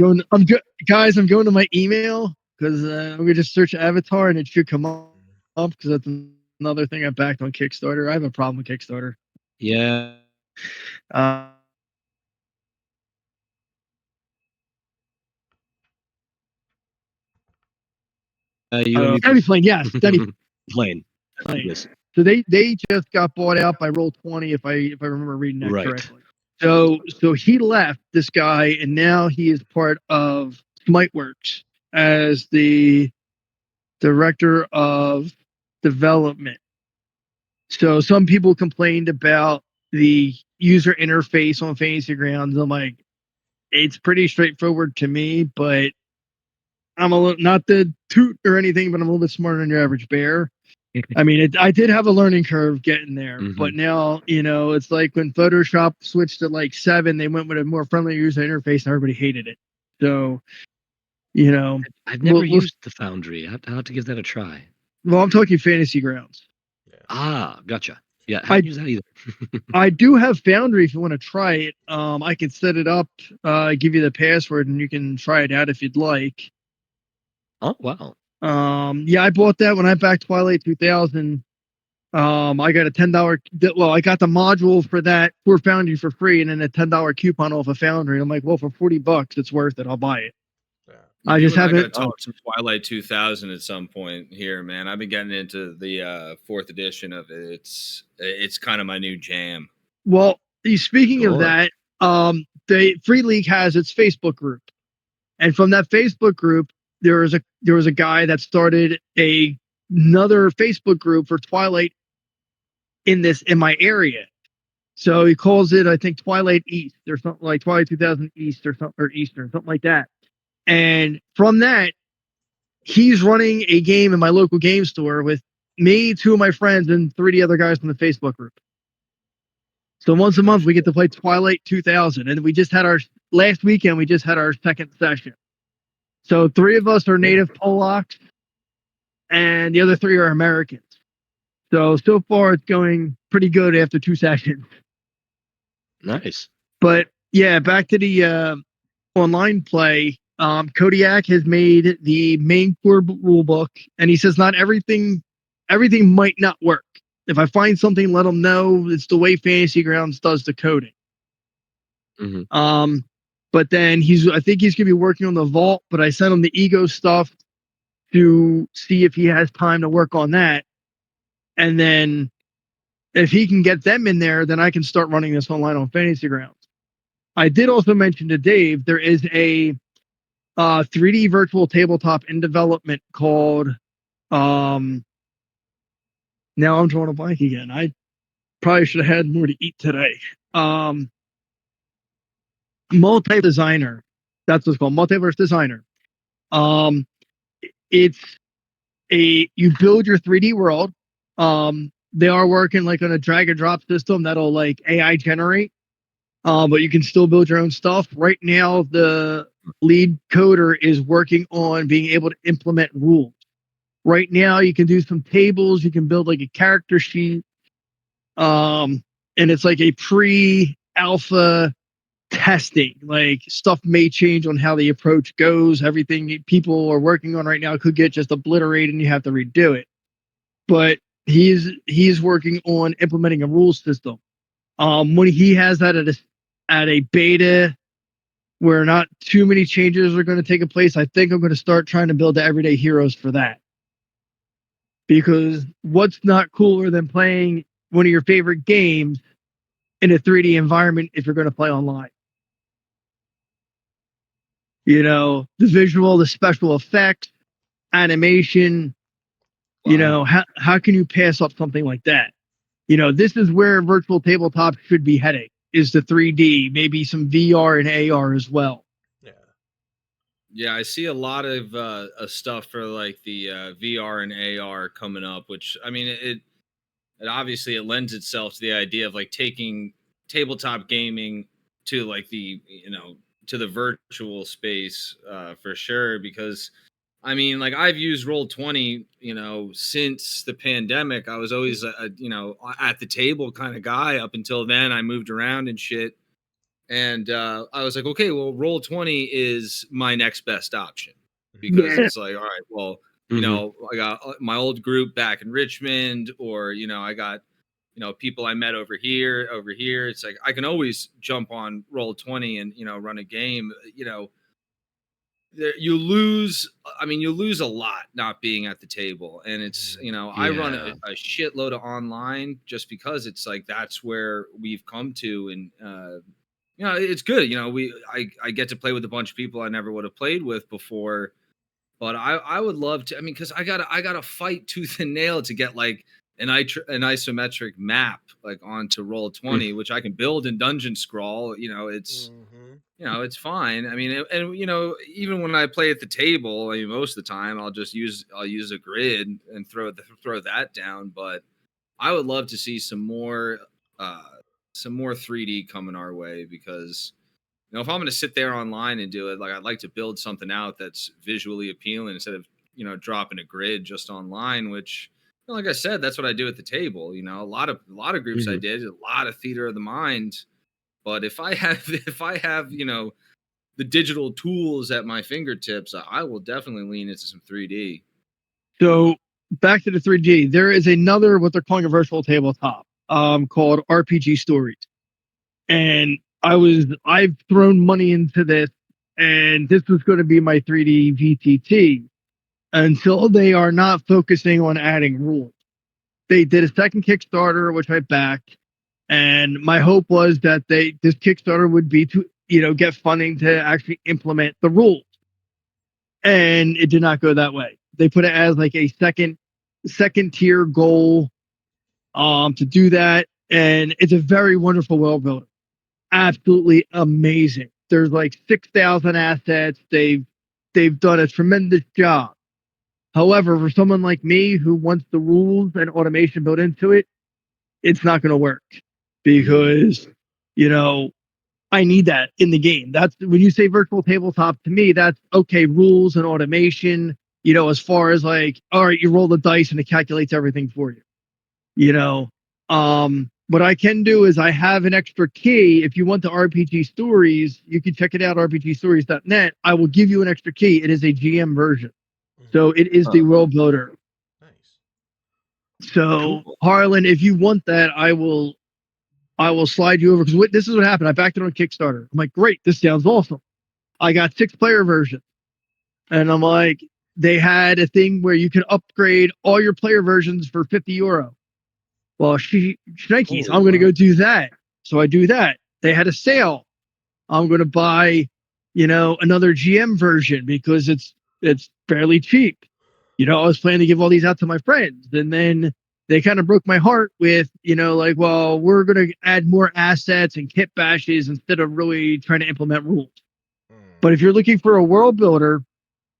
Guys, I'm going to my email because I'm gonna just search Avatar and it should come up because that's another thing I backed on Kickstarter. I have a problem with Kickstarter. Yeah. Demi Plane, yes, Demi Plane. So they just got bought out by Roll20, if I remember reading that correctly. So he left, this guy, and now he is part of SmiteWorks as the director of development. So some people complained about the user interface on Fantasy Grounds. I'm like, it's pretty straightforward to me, but I'm a little, not the toot or anything, but I'm a little bit smarter than your average bear. I mean, I did have a learning curve getting there, but now, it's like when Photoshop switched to like 7, they went with a more friendly user interface and everybody hated it. So, I've never used the Foundry. I'll have to give that a try. Well, I'm talking Fantasy Grounds. Yeah. Ah, gotcha. Yeah, I haven't used that either. I do have Foundry if you want to try it. I can set it up, give you the password, and you can try it out if you'd like. Oh, wow. Yeah, I bought that when I backed Twilight 2000. I got a $10. Well, I got the module for that for Foundry for free, and then a $10 coupon off of Foundry. I'm like, well, for $40, it's worth it. I'll buy it. Yeah. I just haven't talk some Twilight 2000 at some point here, man. I've been getting into the 4th edition of it. It's kind of my new jam. Well, speaking of that, the Free League has its Facebook group, and from that Facebook group, there was a guy that started another Facebook group for Twilight in my area. So he calls it, I think, Twilight East or something, like Twilight 2000 East or something, or Eastern, something like that. And from that, he's running a game in my local game store with me, 2 of my friends, and 3 other guys from the Facebook group. So once a month, we get to play Twilight 2000, and we just had our last weekend we just had our second session. So 3 of us are native Polacks, and the other 3 are Americans. So far it's going pretty good after 2 sessions. Nice. But yeah, back to the online play. Kodiak has made the main core rule book, and he says not everything might not work. If I find something, let him know. It's the way Fantasy Grounds does the coding. Mm-hmm. But then I think he's gonna be working on the vault. But I sent him the ego stuff to see if he has time to work on that, and then if he can get them in there, then I can start running this online on Fantasy Grounds. I did also mention to Dave there is a 3D virtual tabletop in development called now I'm drawing a blank again. I probably should have had more to eat today. Multi Designer. That's what's called, Multiverse Designer. It's you build your 3D world. They are working like on a drag and drop system that'll like AI generate. But you can still build your own stuff. Right now, the lead coder is working on being able to implement rules. Right now, you can do some tables. You can build like a character sheet. And it's like a pre-alpha testing. Like stuff may change on how the approach goes. Everything people are working on right now could get just obliterated and you have to redo it. But he's working on implementing a rule system. When he has that at a beta where not too many changes are going to take place, I think I'm going to start trying to build the Everyday Heroes for that. Because what's not cooler than playing one of your favorite games in a 3D environment if you're going to play online? You know, the visual, the special effects, animation. Wow. You know, how can you pass up something like that? You know, this is where virtual tabletop should be heading, is the 3D, maybe some VR and AR as well. Yeah, I see a lot of stuff for like the VR and AR coming up, which I mean, it obviously it lends itself to the idea of like taking tabletop gaming to like the to the virtual space for sure. Because I mean, like I've used Roll20, since the pandemic. I was always a at the table kind of guy up until then. I moved around and shit. And I was like, okay, well, Roll20 is my next best option because it's like, all right, well, I got my old group back in Richmond, or I got people I met over here. It's like I can always jump on Roll20 and run a game. You lose. I mean, you lose a lot not being at the table, and it's I run a shitload of online just because it's like that's where we've come to, and it's good. I get to play with a bunch of people I never would have played with before, but I would love to. I mean, because I gotta fight tooth and nail to get like an isometric map like onto Roll20, which I can build in Dungeon Scrawl. It's it's fine. I mean, and even when I play at the table, I mean, most of the time I'll use a grid and throw that down. But I would love to see some more 3D coming our way, because if I'm going to sit there online and do it, like I'd like to build something out that's visually appealing instead of dropping a grid just online, which like I said, that's what I do at the table. A lot of groups I did a lot of theater of the mind. But if I have the digital tools at my fingertips, I will definitely lean into some 3D. So back to the 3D, there is another what they're calling a virtual tabletop called RPG Stories, and I've thrown money into this, and this was going to be my 3D VTT until they are not focusing on adding rules. They did a second Kickstarter, which I backed, and my hope was that this Kickstarter would be to get funding to actually implement the rules, and it did not go that way. They put it as like a second tier goal to do that, and it's a very wonderful world builder, absolutely amazing. There's like 6,000 assets. They've done a tremendous job. However, for someone like me who wants the rules and automation built into it, it's not going to work because I need that in the game. That's when you say virtual tabletop to me, that's okay, rules and automation, as far as like, all right, you roll the dice and it calculates everything for you. What I can do is I have an extra key. If you want the RPG stories, you can check it out, rpgstories.net. I will give you an extra key. It is a GM version. So it is the world builder. Nice. So Cool. Harlan, if you want that, I will slide you over because this is what happened. I backed it on Kickstarter. I'm like, great, this sounds awesome. I got 6-player version. And I'm like, they had a thing where you could upgrade all your player versions for €50. Well, Shnikes, I'm going to go do that. So I do that. They had a sale. I'm going to buy, another GM version because it's fairly cheap. I was planning to give all these out to my friends, and then they kind of broke my heart with, like, well, we're going to add more assets and kit bashes instead of really trying to implement rules. But if you're looking for a world builder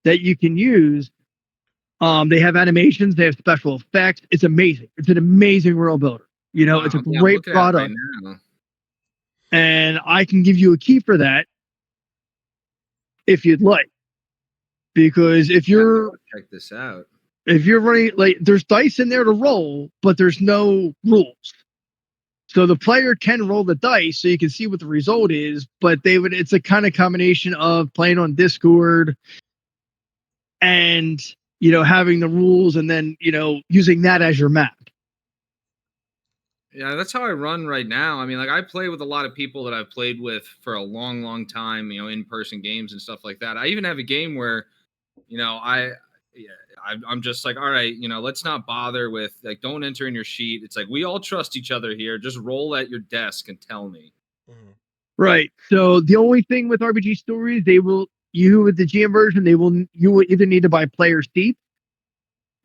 that you can use, they have animations, they have special effects. It's amazing. It's an amazing world builder. It's a Yeah, I'm great looking at it right product, now. and I can give you a key for that if you'd like. Because if Yeah, I you're wanna check this out. running, like, there's dice in there to roll, but there's no rules. So the player can roll the dice so you can see what the result is, but it's a kind of combination of playing on Discord and having the rules and then using that as your map. Yeah, that's how I run right now. I mean, like I play with a lot of people that I've played with for a long, long time, in-person games and stuff like that. I even have a game where, yeah, I'm just like, all right, let's not bother with like, don't enter in your sheet. It's like we all trust each other here. Just roll at your desk and tell me. Right. So the only thing with RPG stories, with the GM version, you will either need to buy player seats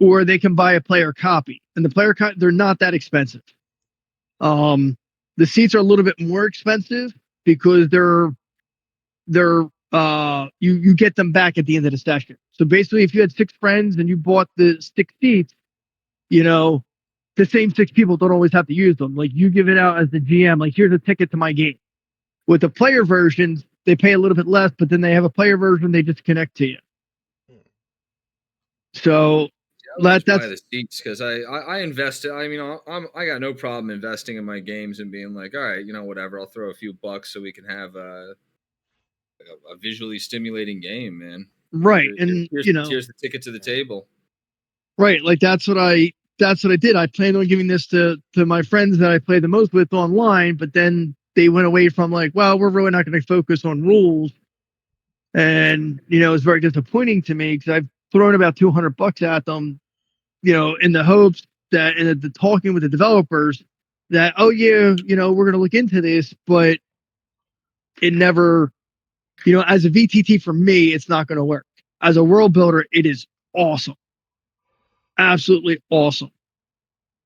or they can buy a player copy. And the they're not that expensive. The seats are a little bit more expensive because you get them back at the end of the session. So basically, if you had 6 friends and you bought the 6 seats, the same 6 people don't always have to use them. Like, you give it out as the GM, like, here's a ticket to my game. With the player versions, they pay a little bit less, but then they have a player version, they just connect to you. So I'll just that's buy the seats because I invested. I mean, I got no problem investing in my games and being like, all right, whatever. I'll throw a few bucks so we can have a visually stimulating game, man. right. And Here's the ticket to the table. right, like that's what I did. I planned on giving this to my friends that I play the most with online, but then they went away from like, well, we're really not going to focus on rules. And it's very disappointing to me because I've thrown about $200 at them, in the hopes that the talking with the developers that, oh yeah, we're going to look into this, but it never, as a VTT for me, it's not going to work. As a world builder, it is awesome, absolutely awesome.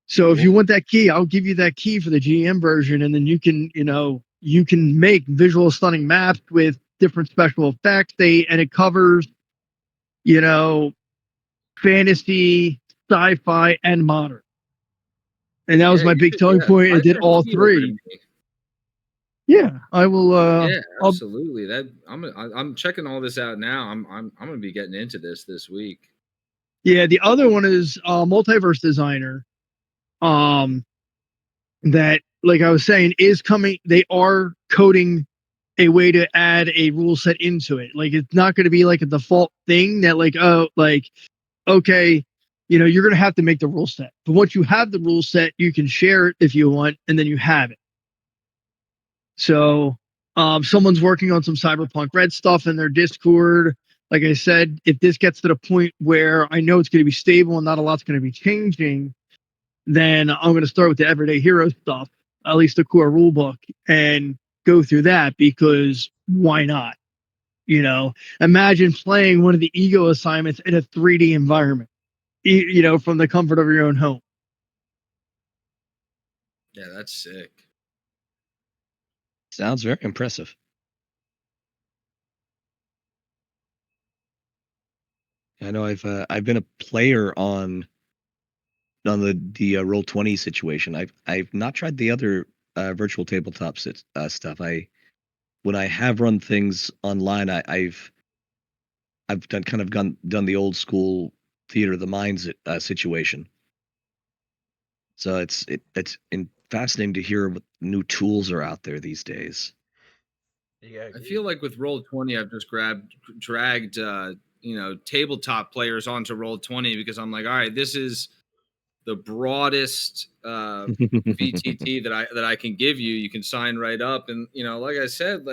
So if you want that key, I'll give you that key for the GM version, and then you can make visual stunning maps with different special effects. And it covers, you know, fantasy, sci-fi, and modern. And that was my big selling point. It Slide did that all key over to 3. me. Yeah, I will. Yeah, I'll, absolutely. I'm checking all this out now. I'm gonna be getting into this week. yeah, the other one is Multiverse Designer. That, like I was saying, is coming. They are coding a way to add a rule set into it. Like, it's not going to be like a default thing that, like, oh, like, okay, you're going to have to make the rule set. But once you have the rule set, you can share it if you want, and then you have it. So someone's working on some Cyberpunk Red stuff in their Discord. Like I said, if this gets to the point where I know it's going to be stable and not a lot's going to be changing, then I'm going to start with the Everday Heroes stuff, at least the core rule book, and go through that because why not? Imagine playing one of the ego assignments in a 3D environment, from the comfort of your own home. Yeah, that's sick. Sounds very impressive. I know I've been a player on the Roll20 situation. I've not tried the other virtual tabletop stuff. when I have run things online, I've done the old school theater of the mind situation. So it's fascinating to hear what new tools are out there these days. Yeah, I I agree. feel like with Roll20, I've just dragged tabletop players onto Roll20 because I'm like, all right, this is the broadest VTT that I can give you. You can sign right up, and like I said,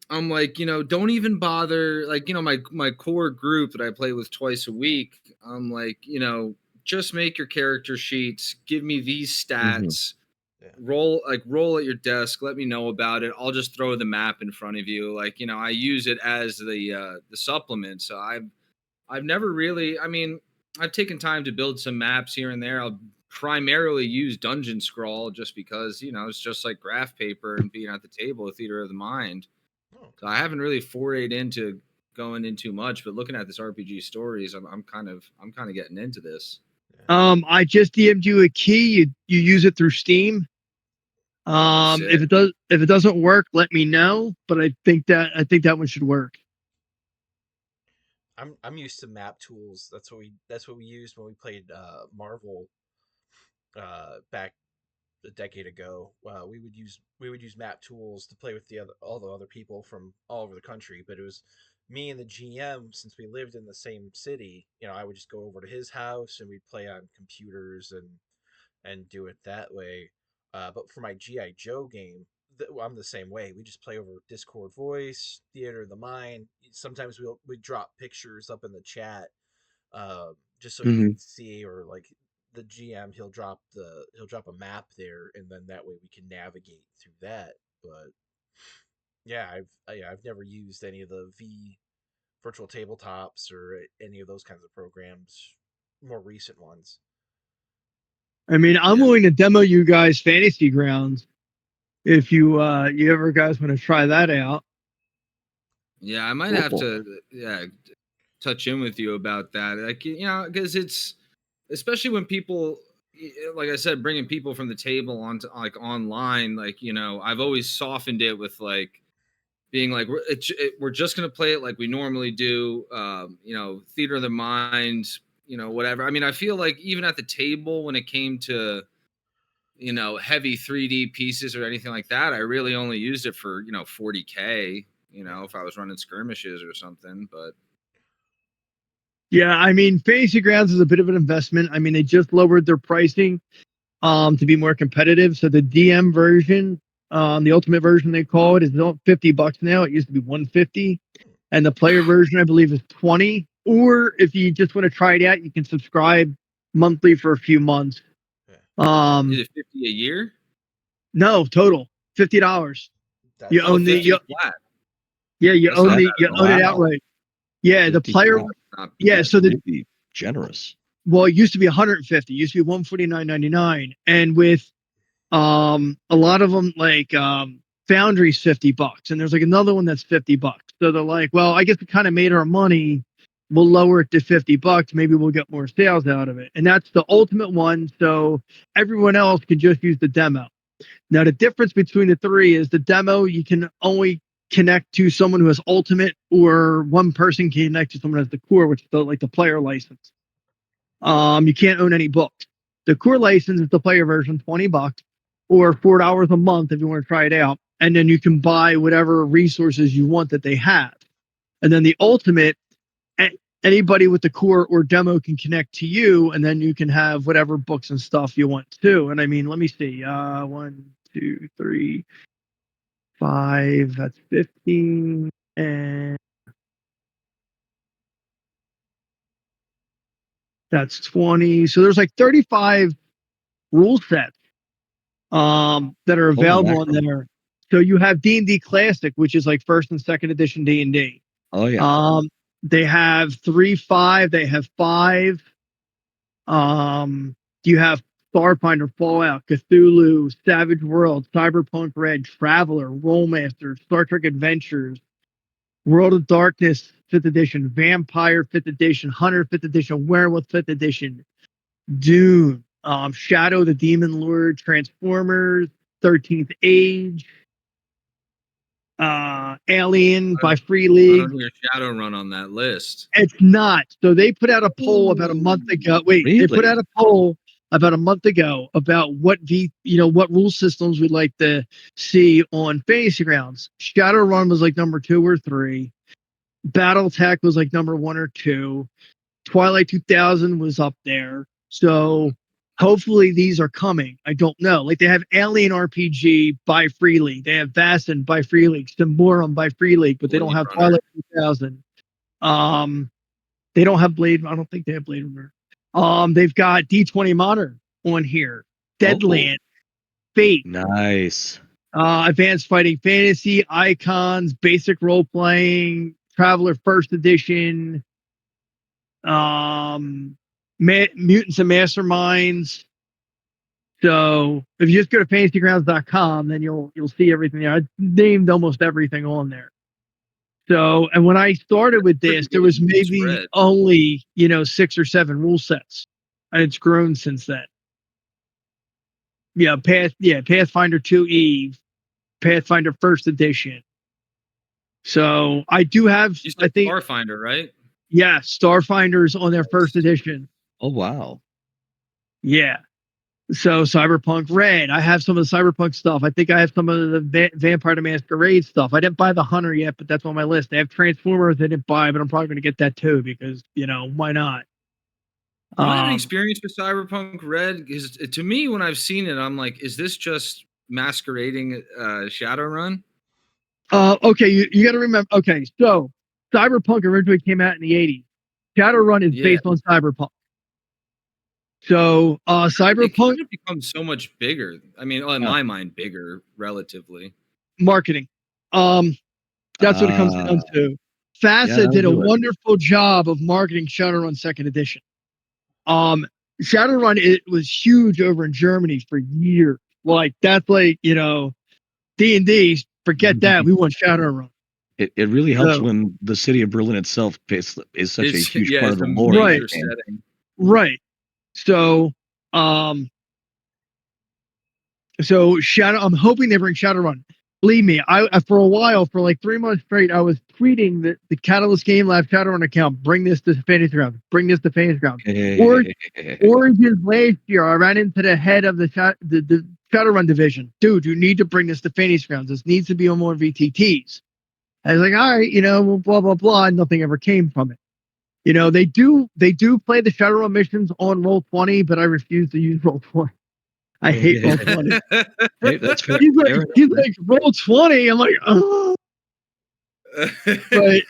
I'm like, don't even bother. Like, my core group that I play with twice a week. I'm like, just make your character sheets. Give me these stats. Yeah. Roll at your desk. Let me know about it. I'll just throw the map in front of you. Like, I use it as the supplement. So I've never really. I mean, I've taken time to build some maps here and there. I'll primarily use Dungeon Scrawl just because it's just like graph paper and being at the table, a theater of the mind. Oh, So I haven't really forayed into going in too much, but looking at this RPG stories, I'm kind of getting into this. yeah. I just DM'd you a key. You use it through Steam. Oh, sick. If it doesn't work, let me know. But I think that one should work. I'm used to map tools. That's what we used when we played Marvel back a decade ago. We would use map tools to play with all the other people from all over the country. But it was me and the GM, since we lived in the same city. I would just go over to his house and we'd play on computers and do it that way. But for my GI Joe game, I'm the same way. We just play over Discord voice, theater of the mind. Sometimes we drop pictures up in the chat, just so you Hmm. can see, or like the GM, he'll drop a map there, and then that way we can navigate through that. But yeah, I've never used any of the virtual tabletops or any of those kinds of programs, more recent ones. I mean, I'm Yeah, willing to demo you guys Fantasy Grounds if you ever guys want to try that out. yeah. I might have Cool. to touch in with you about that. Like, because it's especially when people, like I said, bringing people from the table onto like online. Like, I've always softened it with like being like we're just gonna play it like we normally do. Theater of the mind. Whatever. I mean, I feel like even at the table when it came to heavy 3D pieces or anything like that, I really only used it for 40K. Yeah, If I was running skirmishes or something, but Yeah, I mean, Fantasy Grounds is a bit of an investment. I mean, they just lowered their pricing to be more competitive. So the DM version, the ultimate version they call it, is $50 now. It used to be 150, and the player version I believe is 20. Or if you just want to try it out, you can subscribe monthly for a few months. yeah. is Um, it 50 a year? no, total $50. You That's Oh, own the 50 you, flat. yeah, That's not bad you at own all. it Wow. outright. Yeah, the 50 player. That might not be Yeah, bad. so the really generous. well, it used to be 150. It used to be 149.99, and with a lot of them like Foundry's $50, and there's like another one that's $50. So they're like, well, I guess we kind of made our money. We'll lower it to $50. Maybe we'll get more sales out of it, and that's the ultimate one. So everyone else can just use the demo. Now the difference between the three is the demo you can only connect to someone who has ultimate, or one person can connect to someone who has the core, which is the player license. You can't own any books. The core license is the player version, $20 or $4 a month if you want to try it out. And then you can buy whatever resources you want that they have. And then the ultimate, anybody with the core or demo can connect to you, and then you can have whatever books and stuff you want too. And I mean, let me see. 1, 2, 3, 5. That's 15, and that's 20. So there's like 35 rule sets that are Holy available in mackerel. there. So you have D&D Classic, which is like first and second edition D&D. Oh yeah. They have 3, 5. They have 5. Um, you have Starfinder, Fallout, Cthulhu, Savage World, Cyberpunk Red, Traveler, Rollmaster, Star Trek Adventures, World of Darkness 5th edition, Vampire 5th edition, Hunter 5th edition, Werewolf 5th edition, Dune, Shadow the Demon Lord, Transformers, 13th Age. Alien by Free I League. don't hear Shadowrun on that list. It's not. So they put out a poll about a month ago. Wait, they put out Really? a poll about a month ago about what rule systems we'd like to see on Fantasy Grounds. Shadowrun was like number 2 or 3. BattleTech was like number 1 or 2. Twilight 2000 was up there. So hopefully these are coming. I don't know. Like they have Alien RPG by Free League. They have Vastin by Free League. Symborum by Free League, but they don't Blade have Runner. Twilight 2000. They don't have Blade. I don't think they have Blade Runner. They've got D20 Modern on here. Deadland, Fate, Nice. Advanced Fighting Fantasy, Icons, Basic Role Playing, Traveler First Edition, Mutants and Masterminds. So if you just go to fantasygrounds.com, then you'll see everything there. I named almost everything on there. So, and when I started with Pretty this, there good was maybe spread. only 6 or 7 rule sets, and it's grown since then. Pathfinder 2 Eve, Pathfinder First Edition. So I do have, You I said think, Starfinder, right? yeah, Starfinders on their first edition. Oh wow. Yeah. So Cyberpunk Red, I have some of the Cyberpunk stuff. I think I have some of the Vampire the Masquerade stuff. I didn't buy the Hunter yet, but that's on my list. They have Transformers I didn't buy, but I'm probably going to get that too because why not? You don't have any experience with Cyberpunk Red? Because to me, when I've seen it, I'm like, is this just masquerading Shadowrun? Okay, you got to remember. Okay, so Cyberpunk originally came out in the '80s. Shadowrun is Yeah. based on Cyberpunk. So They Cyberpunk kind of become so much bigger. I mean, in my mind, bigger relatively. marketing. That's what it comes down to. Yeah, FASA that'll did a do it. wonderful job of marketing Shadowrun Second Edition. Shadowrun, it was huge over in Germany for years. Like that's like D&D. Forget that. We want Shadowrun. It really helps So, when the city of Berlin itself is such a huge part It's of the a lore of that major game. setting. right. So Shadow. I'm hoping they bring Shadowrun. Believe me, I for a while, for like 3 months straight, I was tweeting the Catalyst Game Lab Shadowrun account. Bring this to Fantasy Grounds. Bring this to Fantasy Grounds. Origins last year, I ran into the head of the Shadowrun division. Dude, you need to bring this to Fantasy Grounds. This needs to be on more VTTs. I was like, all right, blah blah blah. And nothing ever came from it. They do play the Shadowrun missions on Roll20, but I refuse to use Roll20. I hate Roll20. Hey, that's fair. He's Fair like Roll20. I'm like, oh. But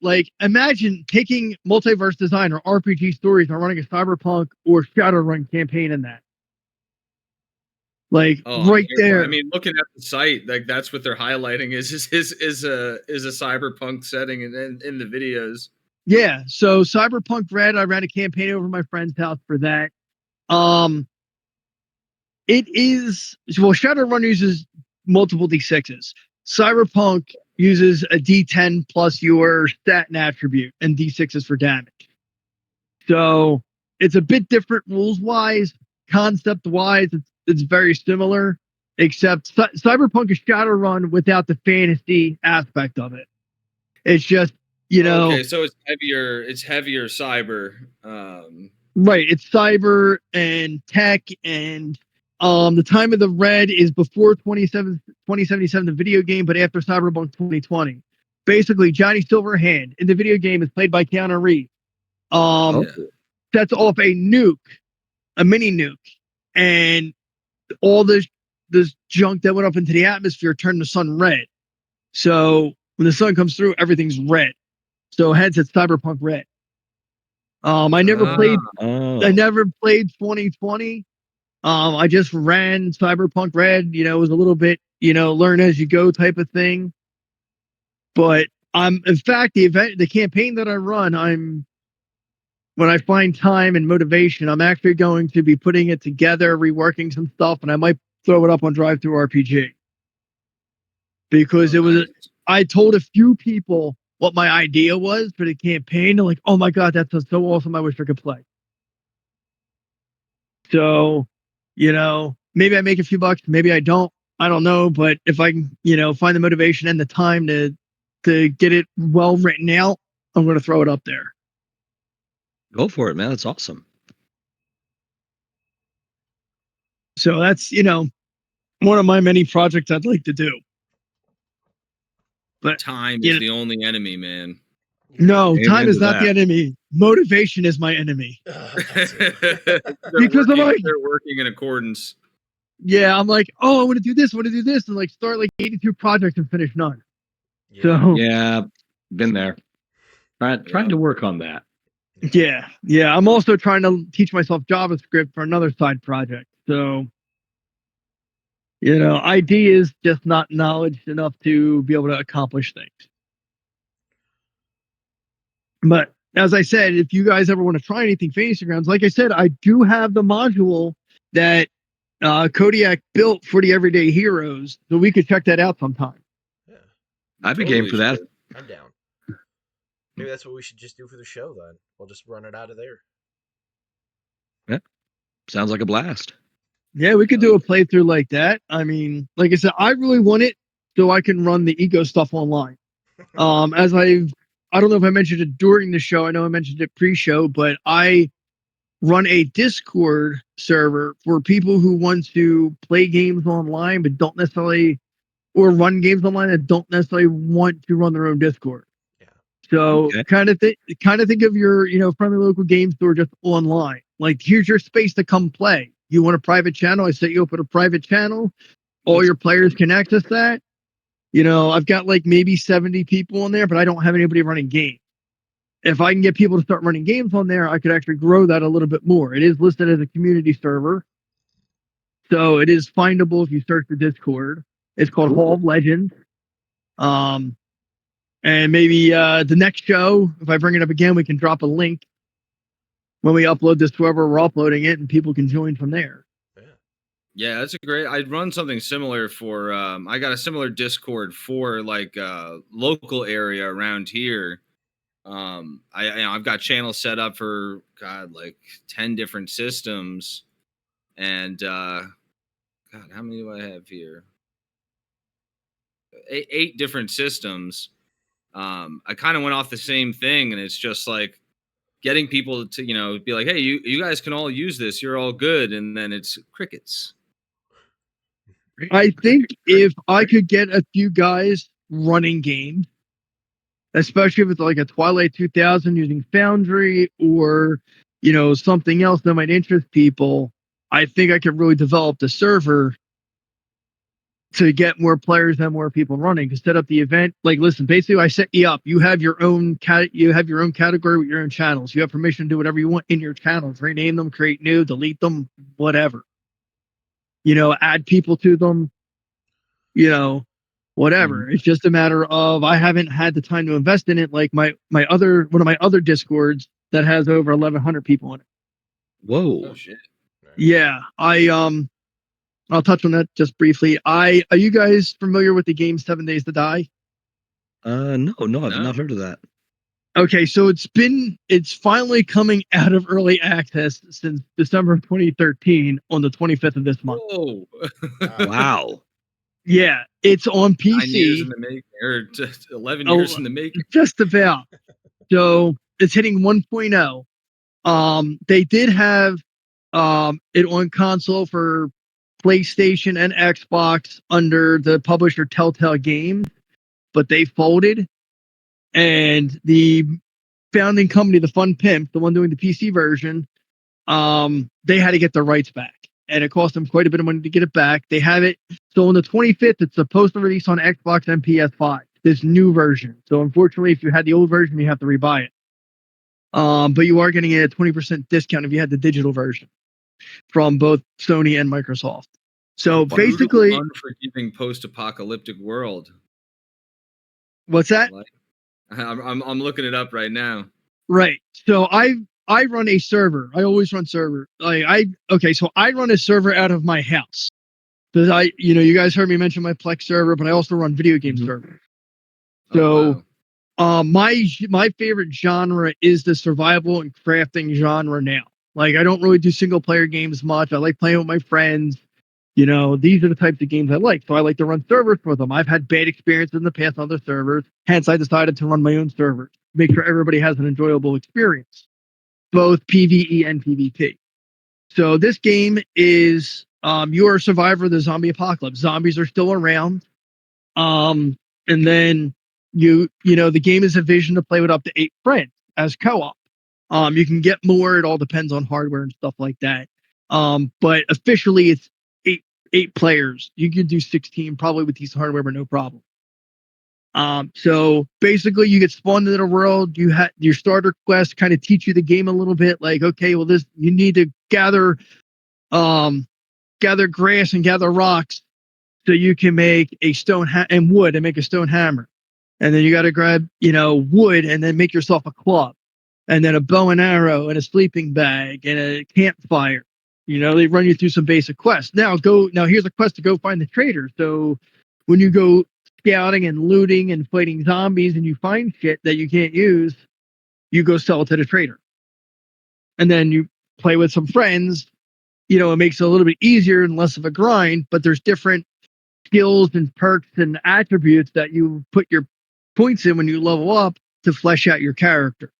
like imagine taking multiverse design or RPG stories and running a Cyberpunk or Shadowrun campaign in that. Like right there. I mean, looking at the site, like that's what they're highlighting is a cyberpunk setting in the videos. Yeah. So Cyberpunk Red, I ran a campaign over my friend's house for that. It is Shadowrun uses multiple D6s. Cyberpunk uses a D10 plus your stat and attribute and D6s for damage. So it's a bit different rules wise, concept wise. It's very similar, except Cyberpunk is Shadowrun without the fantasy aspect of it. It's just Okay, so it's heavier. It's heavier cyber. Right. It's cyber and tech and the time of the red is before 2077, the video game, but after Cyberpunk 2020. Basically, Johnny Silverhand in the video game is played by Keanu Reeves. Sets off a nuke, a mini nuke, and all this junk that went up into the atmosphere turned the sun red. So when the sun comes through, everything's red. So hence it's Cyberpunk Red. I never played 2020. I just ran Cyberpunk Red. It was a little bit, learn as you go type of thing. But in fact, the campaign that I run, when I find time and motivation, I'm actually going to be putting it together, reworking some stuff, and I might throw it up on Drive Through RPG. Because I told a few people what my idea was for the campaign. They're like, oh my God, that's so awesome. I wish I could play. So, maybe I make a few bucks, maybe I don't. I don't know, but if I can, find the motivation and the time to get it well written out, I'm going to throw it up there. Go for it, man. That's awesome. So that's, one of my many projects I'd like to do. But Time is the only enemy, man. no, Amen time is to not the that. enemy. Motivation is my enemy. That's it. Because I'm like, they're working in accordance. yeah, I'm like, oh, I want to do this, and like start like 82 projects and finish none. Yeah. So Yeah, been there. Trying Yeah. to work on that. yeah. I'm also trying to teach myself JavaScript for another side project. So, ID is just not knowledge enough to be able to accomplish things. But as I said, if you guys ever want to try anything for Instagrams, like I said, I do have the module that Kodiak built for the Everyday Heroes, so we could check that out sometime. Yeah. I'd be game for that. I'm down. Maybe that's what we should just do for the show then. We'll just run it out of there. Yeah. Sounds like a blast. Yeah, we could do a playthrough like that. I mean, like I said, I really want it so I can run the ego stuff online. As I don't know if I mentioned it during the show. I know I mentioned it pre-show, but I run a Discord server for people who want to play games online but don't necessarily, or run games online that don't necessarily want to run their own Discord. Yeah. So Okay. kind of think of your friendly local game store just online. Like, here's your space to come play. You want a private channel? I set you up with a private channel. All your players can access that. I've got like maybe 70 people on there, but I don't have anybody running games. If I can get people to start running games on there, I could actually grow that a little bit more. It is listed as a community server, so it is findable if you search the Discord. It's called Hall of Legends. And maybe the next show, if I bring it up again, we can drop a link when we upload this to whoever we're uploading it, and people can join from there. Yeah, that's a great. I'd run something similar for. I got a similar Discord for like local area around here. I've got channels set up for like 10 different systems, and God, how many do I have here? Eight different systems. I kind of went off the same thing, and it's just like getting people to be like, hey, you guys can all use this. You're all good, and then it's crickets. I think if I could get a few guys running games, especially if it's like a Twilight 2000 using Foundry or, something else that might interest people, I think I could really develop the server to get more players and more people running to set up the event. Like, listen, basically I set you up. You have your own category with your own channels. You have permission to do whatever you want in your channels, rename them, create new, delete them, whatever. Add people to them, whatever. Mhm. It's just a matter of I haven't had the time to invest in it. Like one of my other Discords that has over 1,100 people in it. Whoa. Oh shit. Yeah, I'll touch on that just briefly. Are you guys familiar with the game 7 Days to Die? No, I've not heard of that. Okay, so it's finally coming out of early access since December of 2013 on the 25th of this month. Whoa. Wow. Yeah, it's on PC. 9 years in the making, or just 11 years in the making. Just about. So it's hitting 1.0. They did have it on console for PlayStation and Xbox under the publisher Telltale Games, but they folded. And the founding company, the Fun Pimp, the one doing the PC version, they had to get their rights back. And it cost them quite a bit of money to get it back. They have it. So on the 25th, it's supposed to release on Xbox and PS5, this new version. So unfortunately, if you had the old version, you have to rebuy it. But you are getting a 20% discount if you had the digital version from both Sony and Microsoft. So basically, unforgiving post-apocalyptic world. What's that? I'm looking it up right now. Right. So I run a server. I always run server. So I run a server out of my house. Because you guys heard me mention my Plex server, but I also run video game server. So my favorite genre is the survival and crafting genre now. Like, I don't really do single player games much. I like playing with my friends. These are the types of games I like. So I like to run servers for them. I've had bad experiences in the past on other servers. Hence, I decided to run my own servers, make sure everybody has an enjoyable experience, both PvE and PvP. So this game is you're a survivor of the zombie apocalypse. Zombies are still around. And then the game is envisioned to play with up to 8 friends as co-op. You can get more. It all depends on hardware and stuff like that. But officially, it's eight players. You can do 16 probably with these hardware, but no problem. So basically, you get spawned into the world. You have your starter quest kind of teach you the game a little bit. Like, okay, well, you need to gather grass and gather rocks so you can make a stone and wood and make a stone hammer. And then you got to grab wood and then make yourself a club, and then a bow and arrow and a sleeping bag and a campfire. They run you through some basic quests. Now here's a quest to go find the trader. So when you go scouting and looting and fighting zombies and you find shit that you can't use, you go sell it to the trader. And then you play with some friends. It makes it a little bit easier and less of a grind, but there's different skills and perks and attributes that you put your points in when you level up to flesh out your character.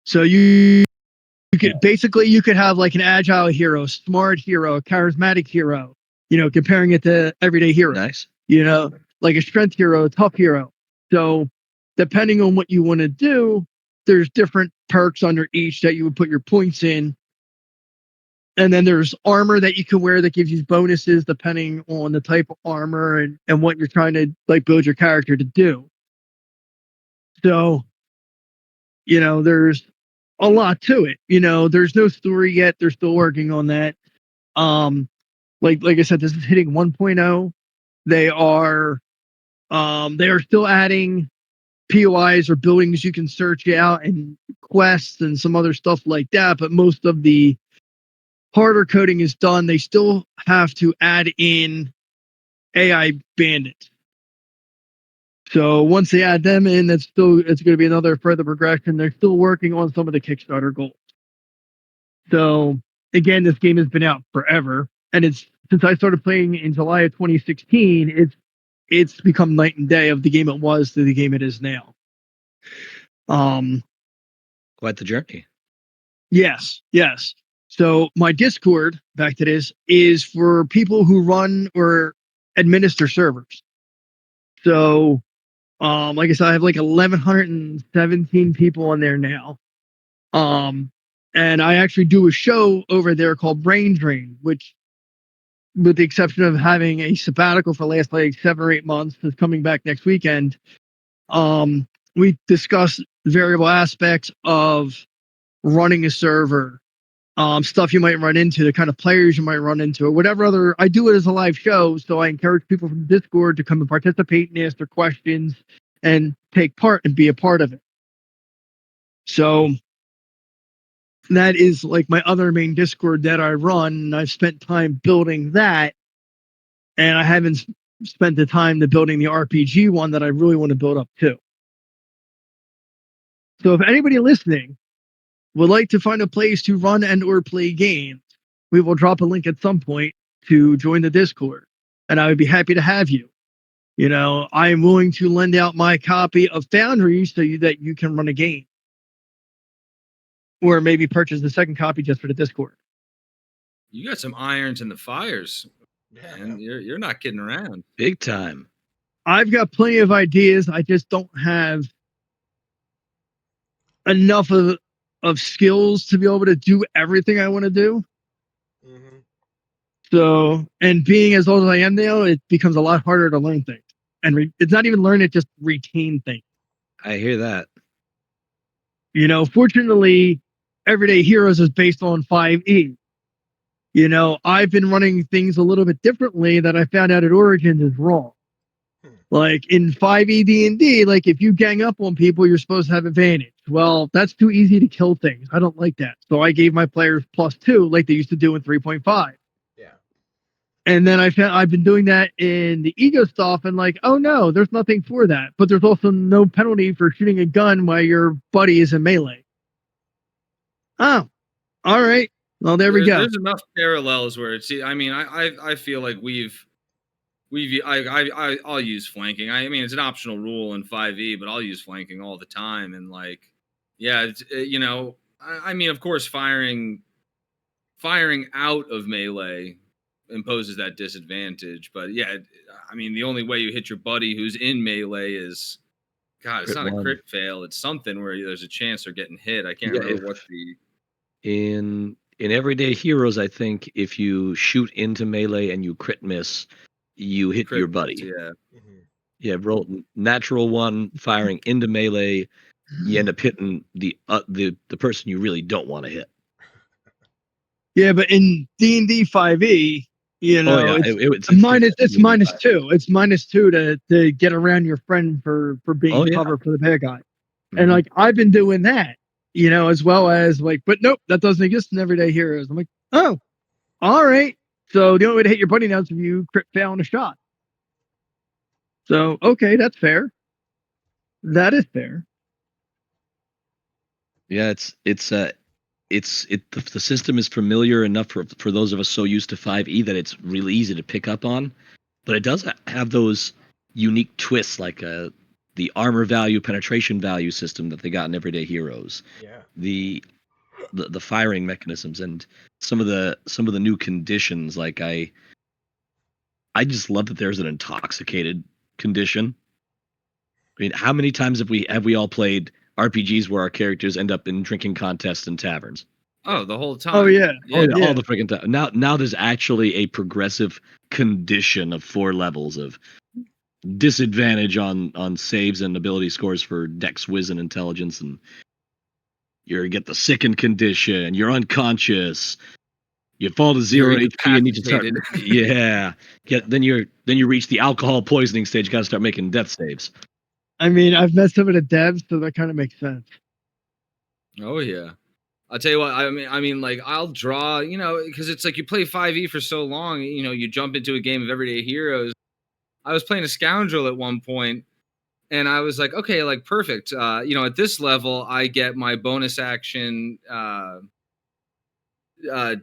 So you could have like an agile hero, smart hero, a charismatic hero, comparing it to Everyday Heroes. Nice. Like a strength hero, a tough hero. So depending on what you want to do, there's different perks under each that you would put your points in. And then there's armor that you can wear that gives you bonuses depending on the type of armor and what you're trying to like build your character to do. So, there's a lot to it. There's no story yet. They're still working on that. Like I said, this is hitting 1.0. They are still adding POIs or buildings you can search out and quests and some other stuff like that. But most of the harder coding is done. They still have to add in AI bandits. So once they add them in, it's going to be another further progression. They're still working on some of the Kickstarter goals. So again, this game has been out forever, and since I started playing in July of 2016, it's become night and day of the game it was to the game it is now. Quite the journey. Yes. So my Discord, back to this, is for people who run or administer servers. So, like I said, I have like 1,117 people on there now. And I actually do a show over there called Brain Drain, which, with the exception of having a sabbatical for the last like 7 or 8 months, is coming back next weekend. We discuss variable aspects of running a server, stuff you might run into, the kind of players you might run into, or whatever other. I do it as a live show, so I encourage people from Discord to come and participate and ask their questions and take part and be a part of it. So that is like my other main Discord that I run, and I've spent time building that, and I haven't spent the time to building the RPG one that I really want to build up too. So if anybody listening would like to find a place to run and or play games, we will drop a link at some point to join the Discord, and I would be happy to have you. I am willing to lend out my copy of Foundry so that you can run a game, or maybe purchase the second copy just for the Discord. You got some irons in the fires, man. You're not kidding around. Big time. I've got plenty of ideas. I just don't have enough of skills to be able to do everything I want to do. Mm-hmm. So, and being as old as I am now, it becomes a lot harder to learn things. And it's not even learn it, just retain things. I hear that. Fortunately, Everyday Heroes is based on 5e. I've been running things a little bit differently that I found out at Origins is wrong. Like in 5e D&D, like if you gang up on people, you're supposed to have advantage. Well, that's too easy to kill things. I don't like that. So I gave my players +2 like they used to do in 3.5. Yeah. And then I've been doing that in the ego stuff, and like, oh no, there's nothing for that. But there's also no penalty for shooting a gun while your buddy is in melee. Oh, all right. Well, there we go. There's enough parallels where it's. I mean, I feel like I'll use flanking. I mean, it's an optional rule in 5e, but I'll use flanking all the time. And like, yeah, it's, I mean, of course, firing out of melee imposes that disadvantage. But yeah, I mean, the only way you hit your buddy who's in melee is, God, it's Crit not a one. crit fail. It's something where there's a chance they're getting hit. I can't Yeah, remember what the. in Everyday Heroes, I think if you shoot into melee and you crit miss, you hit Crit your miss, buddy. yeah. Mhm. Yeah, roll natural one firing into melee, you end up hitting the person you really don't want to hit. Yeah, but in D&D 5e, Oh yeah, it's it's minus. It's D&D minus 5. 2. It's minus 2 to get around your friend for being Oh yeah. covered for the bad guy. And Mhm. like I've been doing that, as well as like, but nope, that doesn't exist in Everyday Heroes. I'm like, oh, all right. So the only way to hit your buddy now is if you crit fail on a shot. So okay, that's fair. That is fair. Yeah, the system is familiar enough for those of us so used to 5e that it's really easy to pick up on, but it does have those unique twists like the armor value, penetration value system that they got in Everyday Heroes, Yeah. the firing mechanisms, and some of the new conditions. Like I just love that there's an intoxicated condition. I mean, how many times have we all played RPGs where our characters end up in drinking contests in taverns? Oh, the whole time. Oh yeah. Oh Yeah. yeah, all Yeah. the freaking time. Now there's actually a progressive condition of 4 levels of disadvantage on saves and ability scores for Dex, Wiz, and Intelligence, and you get the sickened condition. You're unconscious. You fall to You're 0 HP and need to start. incapacitated. Yeah, then you reach the alcohol poisoning stage. Got to start making death saves. I mean, I've met some of the devs, so that kind of makes sense. Oh yeah. I'll tell you what, I mean, like I'll draw, because it's like you play 5e for so long, you jump into a game of Everyday Heroes. I was playing a scoundrel at one point, and I was like, okay, like perfect. At this level, I get my bonus action,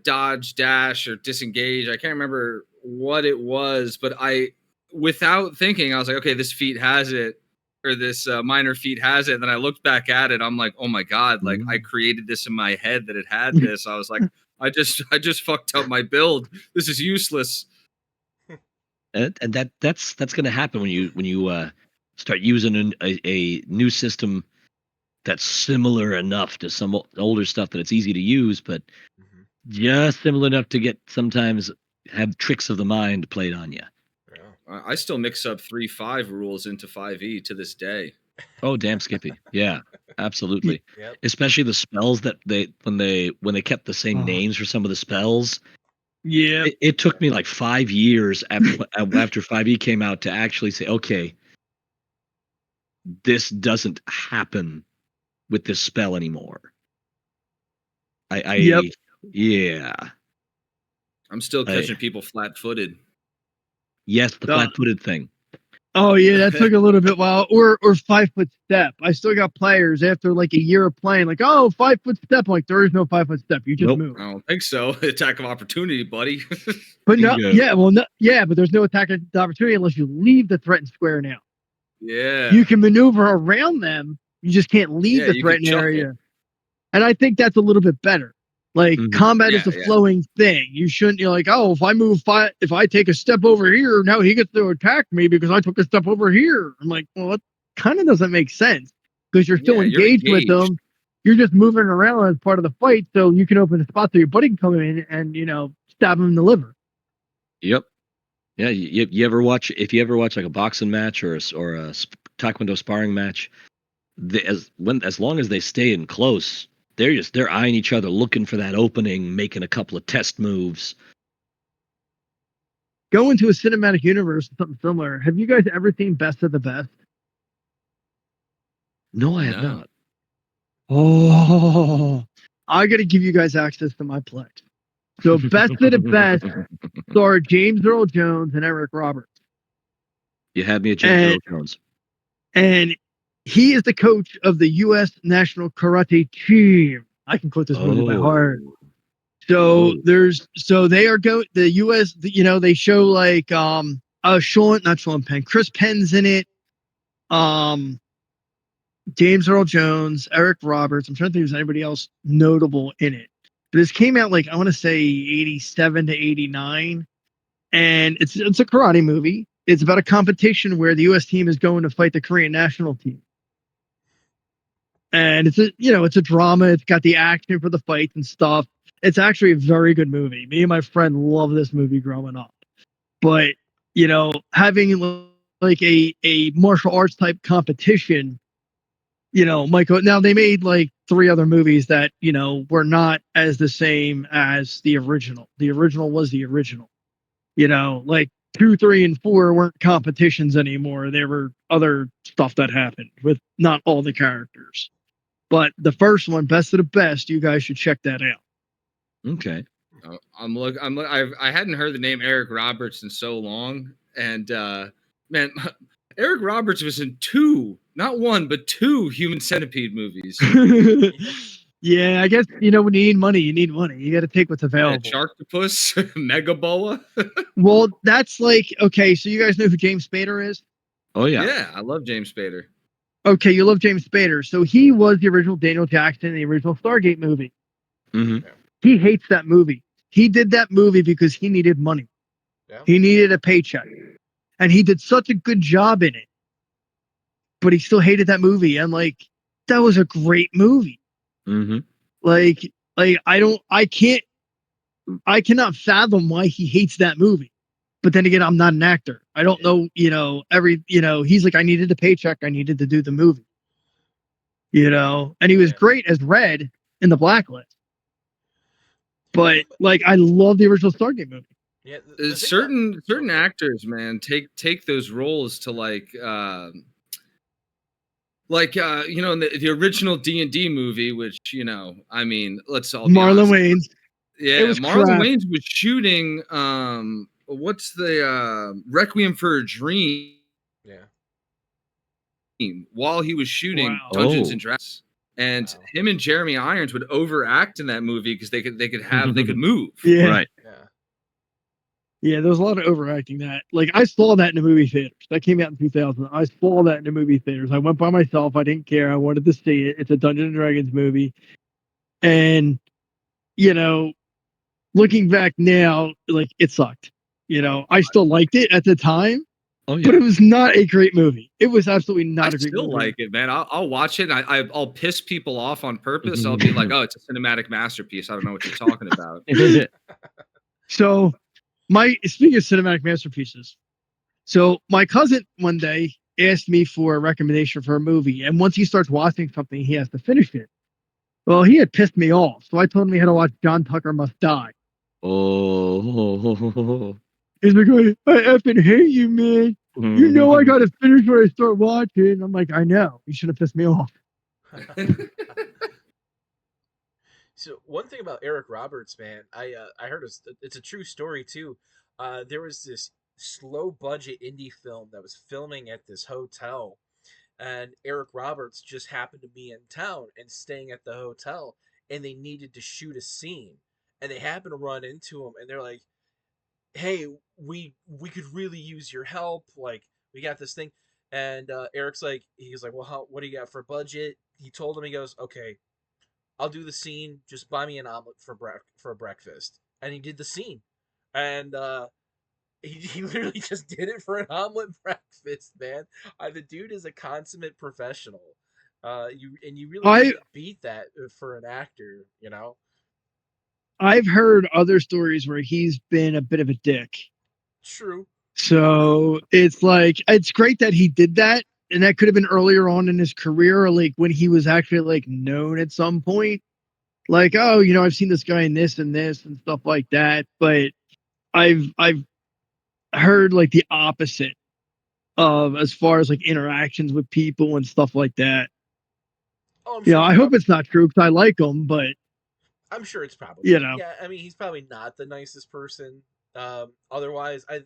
dodge, dash, or disengage. I can't remember what it was, but without thinking, I was like, okay, this feat has it, or this minor feat has it. And then I looked back at it. I'm like, oh my god, like I created this in my head that it had this. I was like, I just fucked up my build. This is useless. And that's going to happen when you start using a new system that's similar enough to some older stuff that it's easy to use, but Mhm. just similar enough to get sometimes have tricks of the mind played on you. Yeah. I still mix up 3.5 rules into 5e to this day. Oh, damn, Skippy. Yeah, absolutely. Yep. Especially the spells that when they kept the same Oh, names for some of the spells. yeah. It took me like 5 years after 5e came out to actually say, okay, this doesn't happen with this spell anymore. Yep. Yeah. I'm still I catching people flat-footed. Yes, the flat-footed thing. Oh yeah, that took a little bit while. Or 5-foot step. I still got players after like a year of playing, like, oh, 5-foot step. I'm like, there is no 5-foot step. You just Nope. move. I don't think so. Attack of opportunity, buddy. But no, Bingo. yeah, well, no, yeah, but there's no attack of opportunity unless you leave the threatened square now. Yeah. You can maneuver around them. You just can't leave Yeah, the you can threatened shuffle. area. And I think that's a little bit better. Like Mhm. combat is Yeah, a yeah. flowing thing. You shouldn't. You're like, oh, if I take a step over here, now he gets to attack me because I took a step over here. I'm like, well, that kind of doesn't make sense because you're still Yeah, you're engaged with engaged. them. You're just moving around as part of the fight, so you can open a spot so your buddy can come in and stab him in the liver. Yep. Yeah, you ever watch if you ever watch like a boxing match or a taekwondo sparring match, as long as they stay in close, they're eyeing each other, looking for that opening, making a couple of test moves. Go into a cinematic universe, something similar. Have you guys ever seen Best of the Best? No, I have No. not. Oh, I got to give you guys access to my Plex. So Best of the Best starred James Earl Jones and Eric Roberts. You had me at James Earl Jones. And he is the coach of the U.S. national karate team. I can quote this movie by heart. So Ooh. they are the U.S. They show like not Sean Penn, Chris Penn's in it. Um, James Earl Jones, Eric Roberts. I'm trying to think if there's anybody else notable in it. But this came out like I want to say 87 to 89, and it's a karate movie. It's about a competition where the U.S. team is going to fight the Korean national team, and it's a drama. It's got the action for the fights and stuff. It's actually a very good movie. Me and my friend love this movie growing up. But having like a martial arts type competition, Michael. Now they made like three other movies that were not as the same as the original. The original was the original. Like 2, 3, and 4 weren't competitions anymore. There were other stuff that happened with not all the characters. But the first one, Best of the Best, you guys should check that out. Okay. I hadn't heard the name Eric Roberts in so long, and man, Eric Roberts was in 2, not 1, but 2 Human Centipede movies. Yeah, I guess when you need money, you need money. You got to take what's Yeah, available. Sharktopus, Megaboa. Well, that's like okay. So you guys know who James Spader is? Oh yeah. Yeah, I love James Spader. Okay, you love James Spader. So he was the original Daniel Jackson in the original Stargate movie. Mm-hmm. He hates that movie. He did that movie because he needed money. Yeah. He needed a paycheck. And he did such a good job in it. But he still hated that movie. And like, that was a great movie. Mm-hmm. Like I cannot fathom why he hates that movie. But then again, I'm not an actor. I don't know, he's like, I needed a paycheck. I needed to do the movie. And he was great as Red in the Blacklist. But like, I love the original Stargate movie. Yeah, certain actors, man, take those roles to in the original D&D movie, which I mean, let's all be Marlon honest. Wayans. Yeah, It was Marlon crap. Wayans was shooting what's the Requiem for a Dream. Yeah. While he was shooting Wow. Dungeons Oh. and Dragons. And him and Jeremy Irons would overact in that movie because they could move. Yeah. Right. Yeah. Yeah, there was a lot of overacting that. Like I saw that in the movie theaters. That came out in 2000. I saw that in the movie theaters. I went by myself. I didn't care. I wanted to see it. It's a Dungeons and Dragons movie. And looking back now, like it sucked. I still liked it at the time, Oh but yeah. it was not a great movie. It was absolutely not I a great still movie. like it, man. I'll watch it. I'll piss people off on purpose. I'll be like, "Oh, it's a cinematic masterpiece. I don't know what you're talking about." So, speaking of cinematic masterpieces, so my cousin one day asked me for a recommendation for a movie, and once he starts watching something, he has to finish it. Well, he had pissed me off, so I told him he had to watch John Tucker Must Die. Oh. He's like, I effing hate you, man. You know I gotta finish what I start watching. I'm like, I know. You should have pissed me off. So one thing about Eric Roberts, man, I heard it's a true story too. There was this slow budget indie film that was filming at this hotel, and Eric Roberts just happened to be in town and staying at the hotel, and they needed to shoot a scene, and they happened to run into him, and they're like, "Hey, we could really use your help. Like, we got this thing." And Eric's like, he's like, "Well, what do you got for budget?" He told him, he goes, "Okay, I'll do the scene. Just buy me an omelet for breakfast." And he did the scene, and he literally just did it for an omelet breakfast, man. The dude is a consummate professional. You really I can't beat that for an actor, you know. I've heard other stories where he's been a bit of a dick. True. So it's like it's great that he did that, and that could have been earlier on in his career, like when he was actually like known at some point. Like, oh, I've seen this guy in this and this and stuff like that. But I've heard like the opposite of as far as like interactions with people and stuff like that. Oh, I'm sure I hope it's not true because I like him, but I'm sure it's probably you know, yeah. I mean, he's probably not the nicest person. Otherwise, I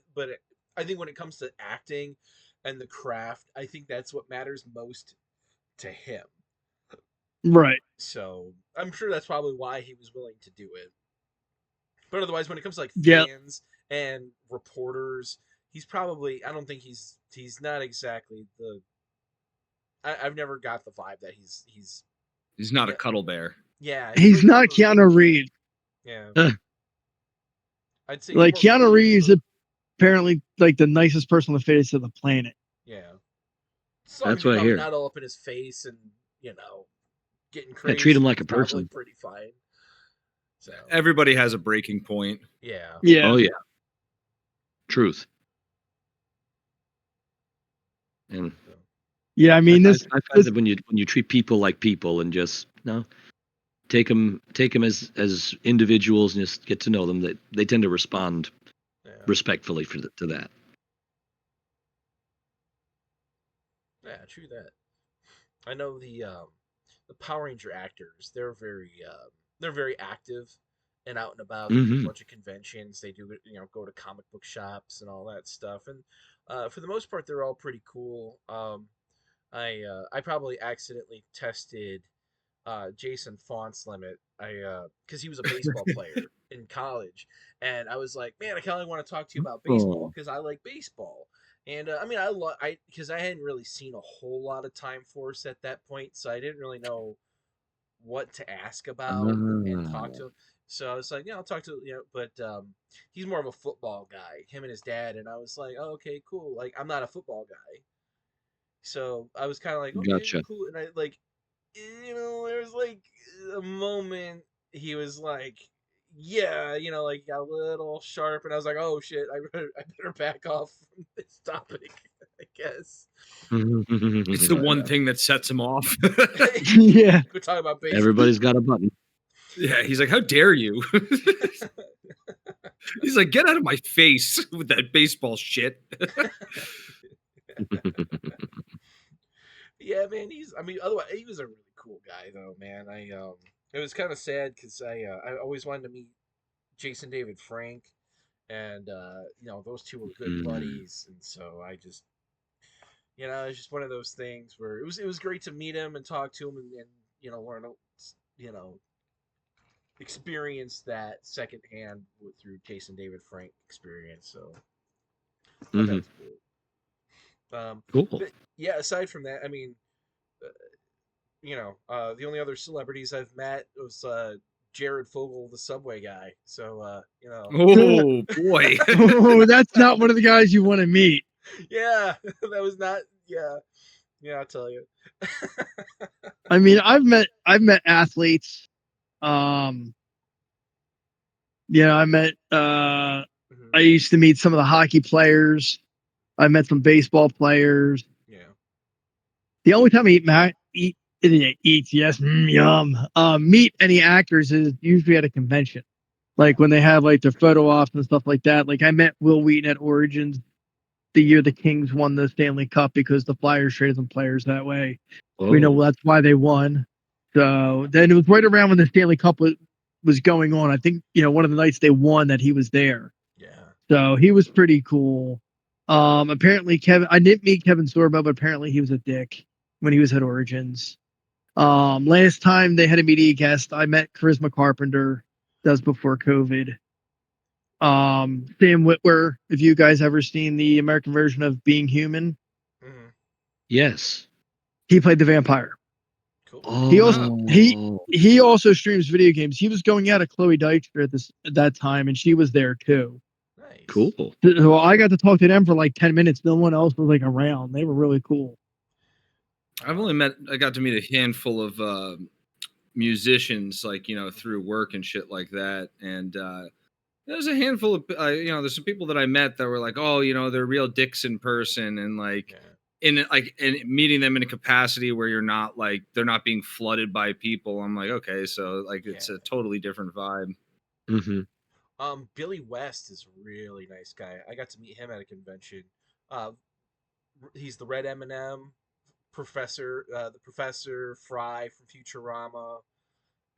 think when it comes to acting and the craft, I think that's what matters most to him. right. So I'm sure that's probably why he was willing to do it. But otherwise, when it comes to like Yeah, fans and reporters, he's probably. I don't think he's not exactly the. I've never got the vibe that he's. He's not a Yeah, cuddle bear. yeah, he's he's very not commercial. Keanu Reeves. Yeah, Uh, I'd say he's Like more of a Keanu Reeves realtor. is apparently like the nicest person on the face of the planet. Yeah, as long as that's you're what I probably hear. not all up in his face and getting Yeah, treat him crazy, like he's a probably person. pretty fine. So Everybody has a breaking point. yeah, Yeah, Oh yeah, truth. And so, yeah. I I, mean, I, this I find this that when you treat people like people and just take them as individuals and just get to know them, that they tend to respond yeah, respectfully to that. yeah, true that. I know the Power Ranger actors. They're very active and out and about. They do a Hmm. bunch of conventions. They do go to comic book shops and all that stuff. And for the most part, they're all pretty cool. I probably accidentally tested Jason Font's limit. Because he was a baseball player in college, and I was like, man, I kind of want to talk to you about baseball Oh. because I like baseball. And I mean, I because I hadn't really seen a whole lot of Time Force at that point, so I didn't really know what to ask about and talk Ah, to him. So I was like, yeah, I'll talk to but he's more of a football guy, him and his dad, and I was like, oh, okay, cool. Like I'm not a football guy, so I was kind of like, okay, gotcha. cool. And I like there's like a moment he was like, yeah, like got a little sharp, and I was like, oh shit, I better back off from this topic, I guess. It's the But one thing that sets him off. yeah. we're talking about baseball. Everybody's got a button. Yeah, he's like, "How dare you?" He's like, "Get out of my face with that baseball shit." Yeah, man, he's. I mean, otherwise, he was a really cool guy, though, man. It was kind of sad because I always wanted to meet Jason David Frank, and those two were good Mm. buddies, and so I just it's just one of those things where it was great to meet him and talk to him and learn you know experience that secondhand through Jason David Frank experience. So I thought that Hmm. was cool. Cool. But yeah, aside from that, I mean, uh, the only other celebrities I've met was Jared Fogle, the Subway guy. So Oh boy. Oh, that's not one of the guys you want to meet. yeah, that was not yeah. Yeah, I'll tell you. I mean, I've met athletes. Um, I met Mhm. I used to meet some of the hockey players. I met some baseball players. Yeah. The only time I eat yes, yum, meet any actors is usually at a convention. Like when they have like their photo ops and stuff like that. Like I met Will Wheaton at Origins the year the Kings won the Stanley Cup because the Flyers traded some players that way. We know Oh, that's why they won. So then it was right around when the Stanley Cup was going on. I think one of the nights they won that he was there. Yeah. So he was pretty cool. Apparently Kevin, I didn't meet Kevin Sorbo, but apparently he was a dick when he was at Origins. Last time they had a media guest, I met Charisma Carpenter. That was before COVID. Sam Witwer, if you guys ever seen the American version of Being Human, Hmm. yes. he played the vampire. Cool. He also Oh, he Oh, he also streams video games. He was going out at Chloe Dykstra at that time, and she was there too. Nice. cool. So I got to talk to them for like 10 minutes. No one else was like around. They were really cool. Um, I got to meet a handful of musicians, like through work and shit like that, and there's a handful of there's some people that I met that were like, oh, they're real dicks in person, and like yeah. in meeting them in a capacity where you're not like they're not being flooded by people. I'm like, okay, so like Yeah. it's a totally different vibe. Hmm. Billy West is a really nice guy. I got to meet him at a convention. Uh, he's the Red M&M professor, the Professor Fry from Futurama.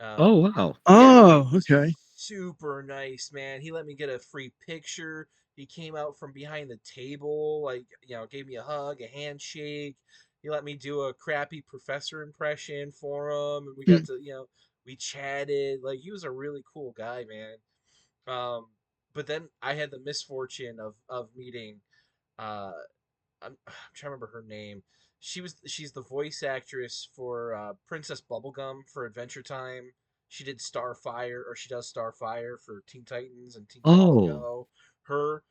Oh, Um, wow. yeah, Oh, he's okay. super nice, man. He let me get a free picture. He came out from behind the table, like, gave me a hug, a handshake. He let me do a crappy professor impression for him, and we got Hmm. to, we chatted. Like, he was a really cool guy, man. But then I had the misfortune of meeting. I'm trying to remember her name. She's the voice actress for Princess Bubblegum for Adventure Time. She did Starfire, or she does Starfire for Teen Titans and Teen Titans Oh, Go. Her,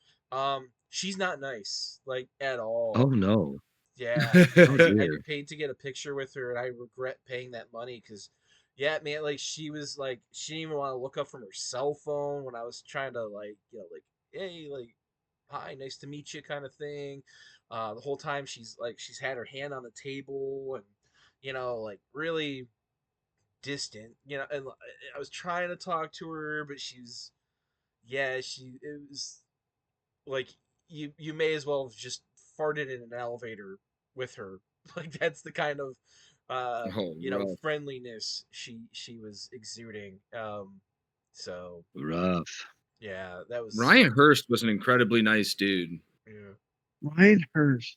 she's not nice like at oh all. no, Yeah, oh I dear. paid to get a picture with her, and I regret paying that money because, yeah, man, like she was like she didn't even want to look up from her cell phone when I was trying to like like hey like hi nice to meet you kind of thing. The whole time she's had her hand on the table and like really distant. And I was trying to talk to her, but she's yeah she it was like you may as well have just farted in an elevator with her. Like that's the kind of Oh, rough. friendliness she was exuding. So Rough. yeah, that was Ryan Hurst was an incredibly nice dude. yeah. Ryan Hurst.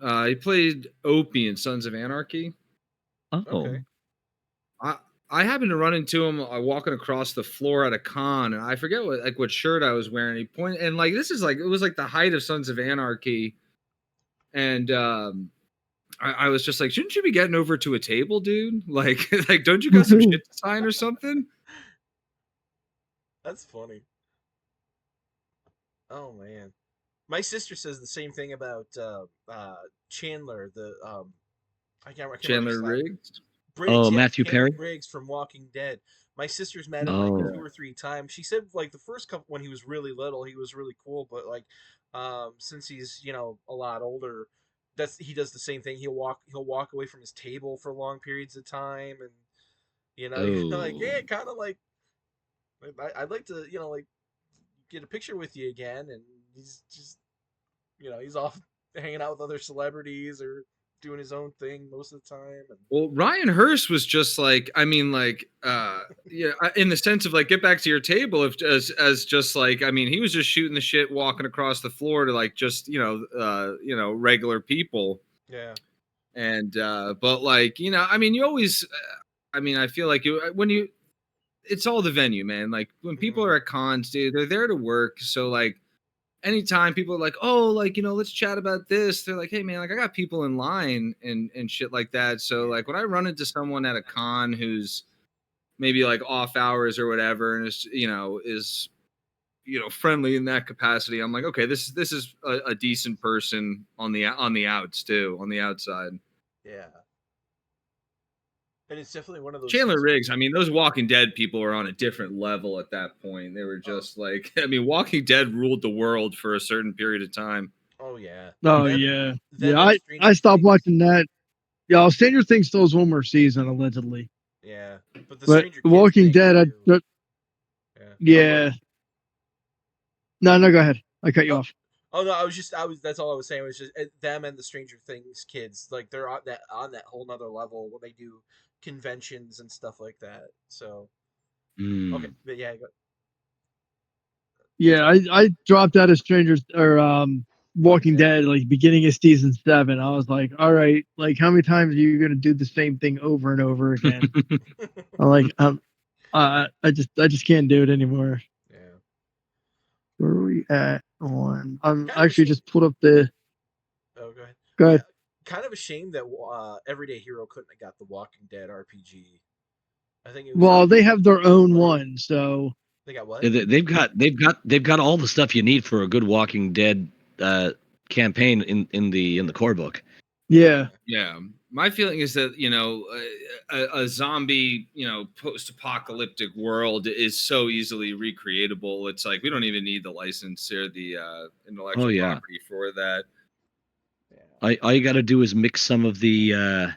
He played Opie in Sons of Anarchy. Oh, Okay. I I happened to run into him walking across the floor at a con, and I forget what shirt I was wearing. He pointed, and like this is like it was like the height of Sons of Anarchy, and I was just like, shouldn't you be getting over to a table, dude? Like like don't you got some shit to sign or something? That's funny. Oh man, my sister says the same thing about Chandler. I can't remember his Chandler last. Riggs. Briggs, oh, yeah, Matthew Chandler Perry. Briggs from Walking Dead. My sister's met him like Oh, two Yeah. or three times. She said like the first couple when he was really little, he was really cool, but like since he's a lot older, he does the same thing. He'll walk away from his table for long periods of time, and you're like oh. yeah, kind of like I'd like to like get a picture with you again, and he's just he's off hanging out with other celebrities or doing his own thing most of the time, and Well, Ryan Hurst was just like, I mean, like, yeah, in the sense of like, get back to your table, if as just like, I mean, he was just shooting the shit, walking across the floor to like just regular people, yeah. and but like, I mean, you always, I mean, I feel like it's all the venue, man. Like when people Mhm. are at cons, dude, they're there to work, so like anytime people are like, oh, like, let's chat about this, they're like, hey man, like I got people in line and shit like that. So Yeah. like when I run into someone at a con who's maybe like off hours or whatever and is friendly in that capacity, I'm like, okay, this is a decent person on the outs too, on the outside. Yeah. And it's definitely one of those Chandler things where Riggs, I mean, those Walking Dead people are on a different level at that point. They were oh, just like, I mean, Walking Dead ruled the world for a certain period of time. oh yeah. Oh Them yeah, yeah. them and I Stranger stopped Things. watching that. Yeah, Stranger Things still has one more season allegedly, Yeah. But the but Stranger The Kids Walking thing Dead. too. Yeah. Oh, go ahead. Yeah. No, no, go ahead. I cut you Oh, off. oh no, I was that's all I was saying was just them and the Stranger Things kids, like they're on that whole nother level when they do conventions and stuff like that. So, okay, Hmm. but yeah, Yeah, sorry. I dropped out of Strangers or Walking Walking Dead. Dead like beginning of season 7. I was like, all right, like how many times are you gonna do the same thing over and over again? I'm like, I just can't do it anymore. Yeah. Where are we at on? I'm Kind of a actually shame. just pulled up the. Oh, go ahead. Go Yeah, ahead. kind of a shame that Everyday Hero couldn't have got the Walking Dead RPG. I think it was Well, they have their own right. one, so They got what? They've got all the stuff you need for a good Walking Dead campaign in the core book. yeah, Yeah, Yeah, my feeling is that a zombie post-apocalyptic world is so easily recreatable. It's like we don't even need the license or the Oh intellectual yeah, property for that. yeah, all you got to do is mix some of the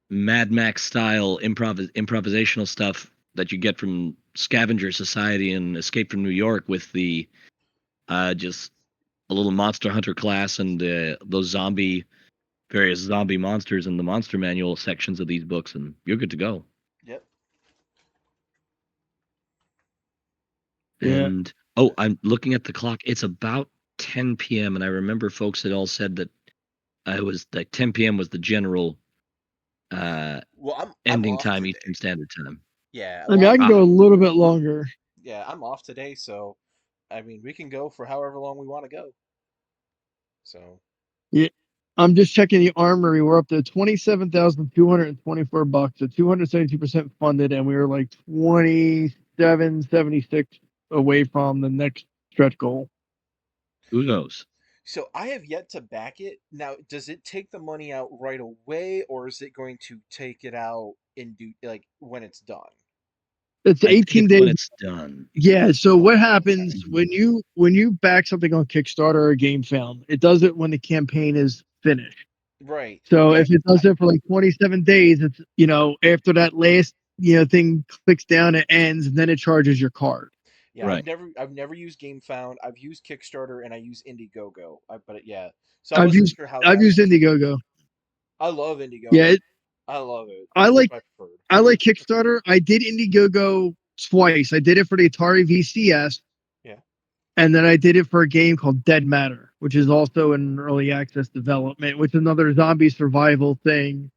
Mad Max style improvisational stuff that you get from Scavenger Society and Escape from New York with the just a little Monster Hunter class and those various zombie monsters in the monster manual sections of these books, and you're good to go. yep. yeah. And oh, I'm looking at the clock. It's about 10 p.m. and I remember folks had all said that it was like 10 p.m. was the general uh, Well, I'm ending off time today. Eastern Standard Time. Yeah, I well, mean, I I'm can Ah, go a little bit longer. yeah, I'm off today, so I mean, we can go for however long we want to go. So, Yeah. I'm just checking the armory. We're up to $27,224 at 272% funded, and we were like 2776 away from the next stretch goal. Who knows? so I have yet to back it. Now, does it take the money out right away, or is it going to take it out in like when it's done? It's I think 18 it's when days. it's done. Yeah. So what Oh, okay. happens Mhm. when you back something on Kickstarter or Game Found? It does it when the campaign is finished. Right. So Yeah. if it does it for like 27 days, it's after that last thing clicks down, it ends, and then it charges your card. Yeah, Right. I've never used GameFound. I've used Kickstarter and I use Indiegogo. But yeah, so I I've wasn't used sure how I've that used worked. Indiegogo. I love Yeah, Indiegogo. I love it. I It's like my preferred. I like Kickstarter. I did Indiegogo twice. I did it for the Atari VCS, Yeah. and then I did it for a game called Dead Matter, which is also in early access development, which is another zombie survival thing.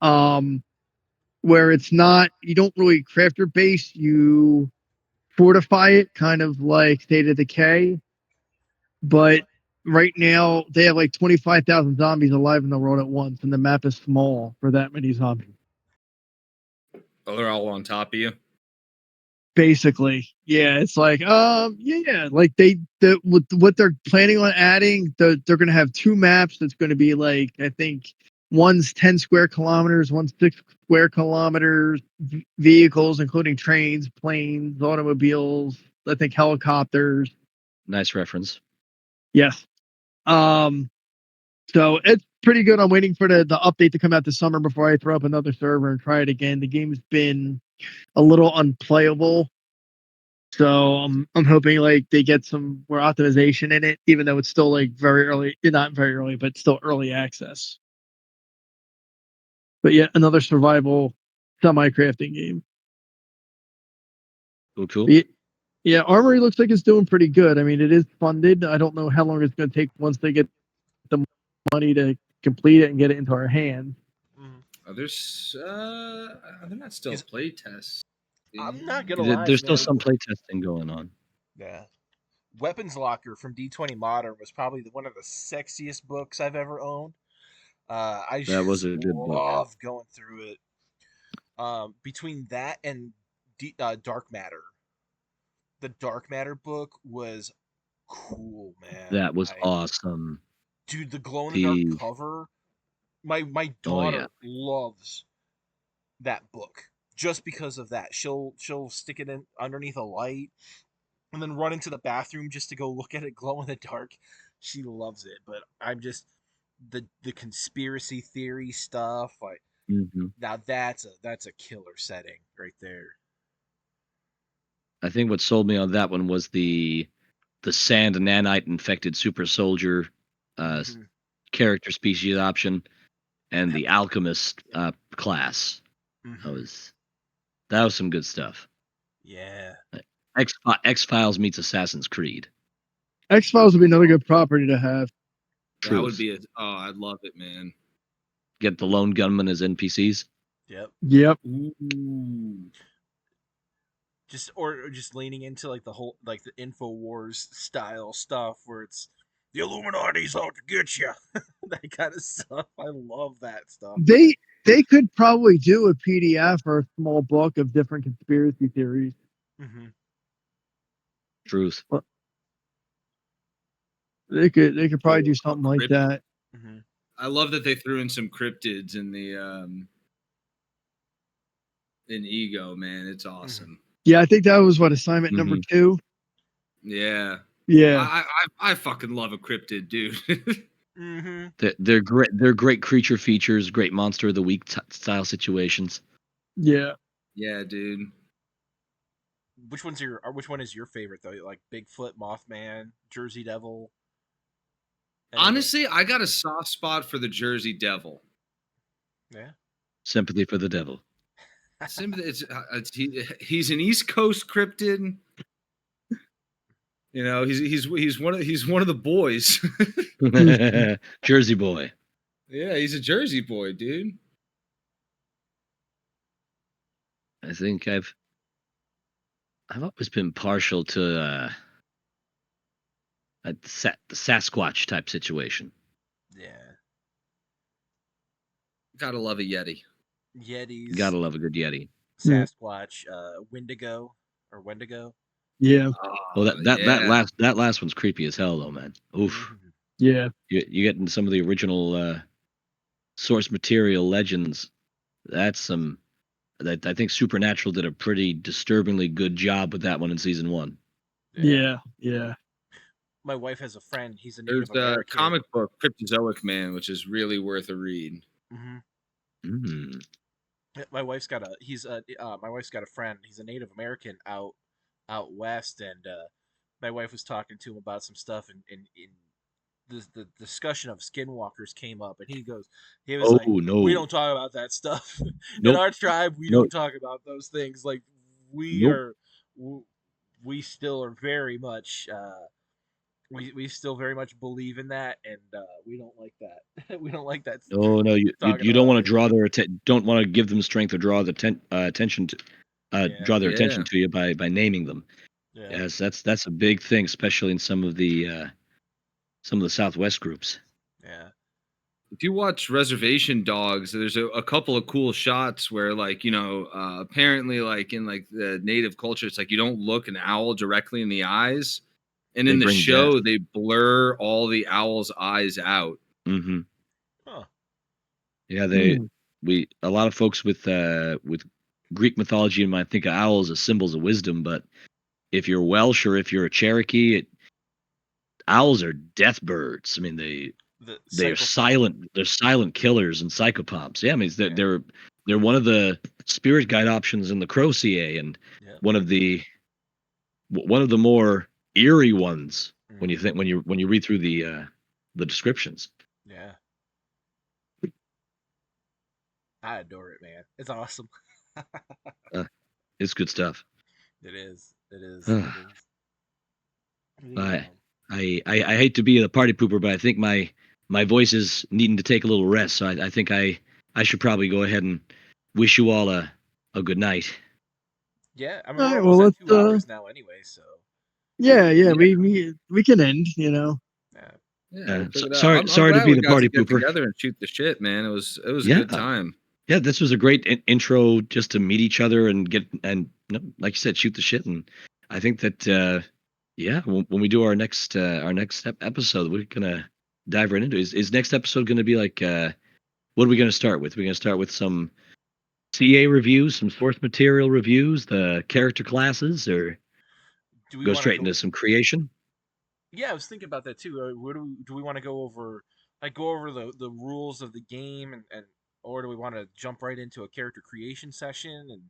Um, where it's not you don't really craft your base, you fortify it, kind of like State of Decay. But right now they have like 25,000 zombies alive in the world at once, and the map is small for that many zombies. Oh, they're all on top of you. Basically, yeah, it's like yeah, like what they're planning on adding, they're going to have two maps that's going to be like, I think one's 10 square kilometers, one's 6 square kilometers, vehicles including trains, planes, automobiles, I think helicopters. Nice reference. Yes. um so it's pretty good. I'm waiting for the update to come out this summer before I throw up another server and try it again. The game's been a little unplayable. So I'm hoping like they get some more optimization in it, even though it's still like very early, not very early, but still early access. But yeah, another survival semi-crafting game. Cool. But yeah, Armory looks like it's doing pretty good. I mean, it is funded. I don't know how long it's going to take once they get the money to complete it and get it into our hands. They're not still Because play tests. I'm not gonna lie, There's still man. some playtesting going on. Yeah, Weapons Locker from D20 Modern was probably one of the sexiest books I've ever owned. I That was just a good book. love going through it. Between that and Dark Matter, the Dark Matter book was cool, man. That was I awesome. Dude, the glow in the dark The cover. My Oh yeah. daughter loves that book just because of that. She'll stick it in underneath a light and then run into the bathroom just to go look at it glow in the dark. She loves it, but I'm just the conspiracy theory stuff. Like hmm now that's a killer setting right there. I think what sold me on that one was the sand nanite infected super soldier uh, s- Mm-hmm. character species option and the alchemist class. That Mm-hmm. was that was some good stuff. Yeah. X Files meets Assassin's Creed. X Files would be another good property to have. That would Truth. be I'd love it, man. Get the lone gunman as NPCs. Yep. Yep. Ooh. Or just leaning into like the whole like the InfoWars style stuff where it's the Illuminati's out to get you. That kind of stuff. I love that stuff. They could probably do a PDF or a small book of different conspiracy theories. Mm-hmm. Truth. But they could probably do A something like crypt. that. Mm-hmm. I love that they threw in some cryptids in Ego, man. It's Mm-hmm. awesome. Yeah, I think that was what assignment number hmm 2. Yeah. Yeah. I fucking love a cryptid, dude. Mm-hmm. They're great. They're great creature features. Great monster of the week style situations. Yeah. Yeah, dude. Which one is your favorite though? Like Bigfoot, Mothman, Jersey Devil, anything? Honestly, I got a soft spot for the Jersey Devil. Yeah. Sympathy for the devil. He's an East Coast cryptid. You know, he's one of the boys. Jersey boy. Yeah, he's a Jersey boy, dude. I think I've always been partial to the Sasquatch type situation. Yeah. Gotta love a Yeti. Yetis, Gotta love a good Yeti. Sasquatch, Wendigo or Wendigo. Yeah. Oh, Oh yeah. that last one's creepy as hell though, man. Oof. Mhm. Yeah. You get into some of the original source material legends. That's some that I think Supernatural did a pretty disturbingly good job with that one in season 1. Yeah. Yeah. Yeah. My wife has a friend. He's a There's Native a American. comic book, Cryptozoic Man, which is really worth a read. Hmm. Mm. My wife's got a my wife's got a friend. He's a Native American out west, and my wife was talking to him about some stuff, and in the discussion of skinwalkers came up, and he was Oh like, we no. don't talk about that stuff in Nope. our tribe. We Nope. don't talk about those things. Like we Nope. are, we still are very much. We still very much believe in that, and we don't like that. We don't like that Oh no, talking you don't about want to it. draw their don't want to give them strength or draw the attention to Yeah, draw their attention Yeah. to you by naming them. yeah, Yes, that's a big thing, especially in some of the Southwest groups. yeah. If you watch Reservation Dogs, there's a couple of cool shots where, like, apparently, like in like the native culture, it's like you don't look an owl directly in the eyes, and They in the bring death. show they blur all the owl's eyes out. Hmm. Huh. Yeah, Hmm. we a lot of folks with Greek mythology and might think of owls as symbols of wisdom, but if you're Welsh or if you're a Cherokee, owls are death birds. I mean, The they're psychopomp. silent. They're silent killers and psychopomps. Yeah, I mean, Yeah, they're one of the spirit guide options in the Crocier, and yeah. one of the one of the more eerie ones when you Hmm. think when you read through the descriptions. Yeah, I adore it, man. It's awesome. Uh, it's good stuff. It is. It is. I It is. The I I hate to be the party pooper, but I think my voice is needing to take a little rest. So I think I should probably go ahead and wish you all a good night. yeah. I mean, All we're right. Well, almost at let's. 2 hours now, anyway. So Yeah. Yeah. Yeah, We can end. You know. yeah, yeah, we'll pick it up. Sorry I'm sorry to glad be we the got to party get pooper. together and shoot the shit, man. It was a Yeah. good time. Yeah, this was a great intro just to meet each other and get and no, like you said, shoot the shit. And I think that yeah, when we do our next episode, we're gonna dive right into it. Is next episode gonna be like what are we gonna start with? We're gonna start with some CA reviews, some source material reviews, the character classes, or do we go want to straight go? into some creation? Yeah, I was thinking about that too. What do we want to go over? Like go over the rules of the game, and or do we want to jump right into a character creation session and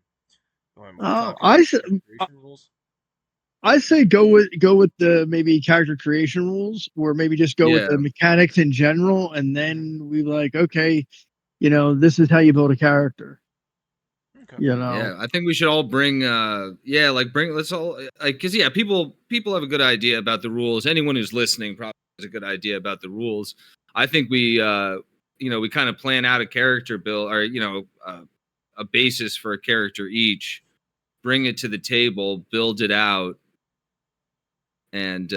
talk I about s- character creation rules? I say go with the maybe character creation rules, or maybe just go with Yeah. the mechanics in general, and Hmm. then we like, okay, this is how you build a character. Okay. You know. Yeah, I think we should all bring let's all like cuz yeah, people have a good idea about the rules. Anyone who's listening probably has a good idea about the rules. I think we kind of plan out a character build, or a basis for a character each, bring it to the table, build it out, and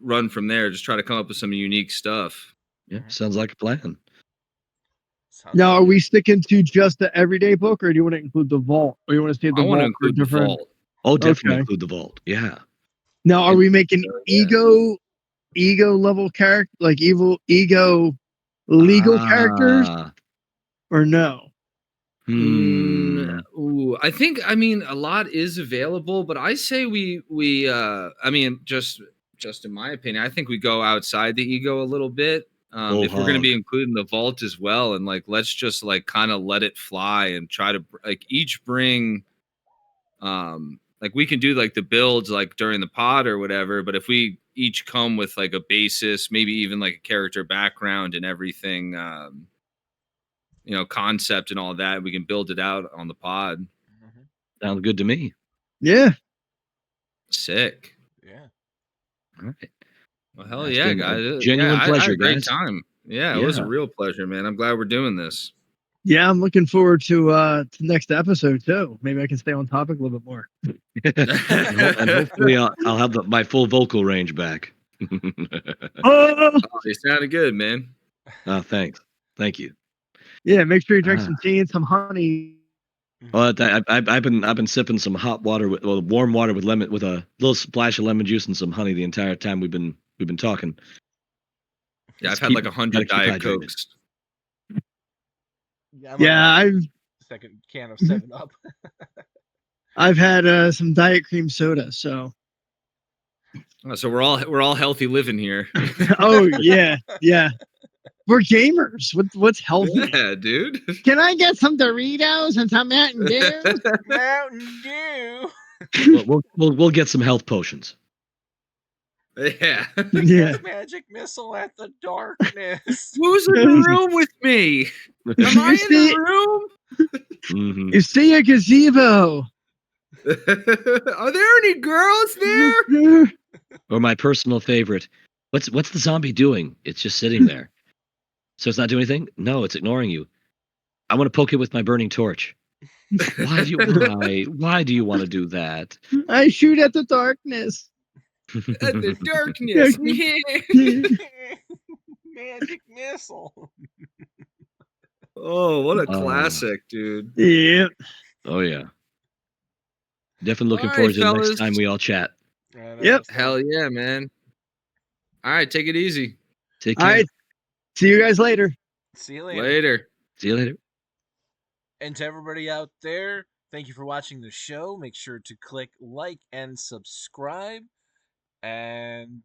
run from there. Just try to come up with some unique stuff. Yeah, Hmm. sounds like a plan. Sounds Now, like are it. we sticking to just the everyday book, or do you want to include the vault, or you want to save the I want to vault for include the different? vault. Oh, definitely Okay. include the vault. Yeah. Now, are And we making yeah. ego level character, like evil ego legal characters, Ah. or no? Hmm. I think, I mean, a lot is available, but I say I mean, just in my opinion, I think we go outside the ego a little bit. Whole If we're going to hog. be including the vault as well, and like let's just like kind of let it fly and try to like each bring like we can do like the builds like during the pod or whatever, but if we each come with like a basis, maybe even like a character background and everything, concept and all that, we can build it out on the pod. Hmm. Sounds good to me. Yeah. Sick. Yeah. All right. Well, hell That's yeah, been a guys. Yeah, genuine I had pleasure, a great guys. time. Yeah, it was a Yeah. real pleasure, man. I'm glad we're doing this. Yeah, I'm looking forward to next episode too. Maybe I can stay on topic a little bit more. And hopefully I'll have my full vocal range back. Oh, Oh, you sounded good, man. Thanks. Thank you. yeah. Make sure you drink Ah. some tea and some honey. Well, I've been sipping some hot water warm water with lemon with a little splash of lemon juice and some honey the entire time we've been talking. Yeah, I've Just had like 100 gotta keep Diet hydrated. Cokes. Yeah, I'm Yeah, on my I've second can of 7-Up. I've had some diet cream soda. So, Oh, so we're all healthy living here. oh yeah, yeah. We're gamers. What's healthy? Yeah, dude. Can I get some Doritos and some Mountain Dew? Mountain Dew. We'll get some health potions. Yeah. Yeah. Magic missile at the darkness. Who's in the room with me? Am I in the room? Mhm. You see a gazebo? Are there any girls there? Or my personal favorite. What's the zombie doing? It's just sitting there. So it's not doing anything? No, it's ignoring you. I want to poke it with my burning torch. Why do you want to do that? I shoot at the darkness. At the darkness. Magic missile. Oh, what a classic, dude. Yeah. Oh yeah. Definitely looking All forward right, to the next fellas. time we all chat. Yep. Hell yeah, man. All right, take it easy. Take All care. right. See you guys later. See you later. Later. See you later. And to everybody out there, thank you for watching the show. Make sure to click like and subscribe and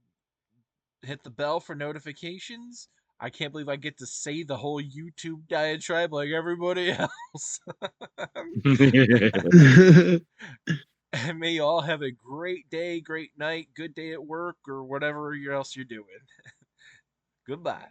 hit the bell for notifications. I can't believe I get to say the whole YouTube diatribe like everybody else. And may you all have a great day, great night, good day at work, or whatever else you're doing. Goodbye.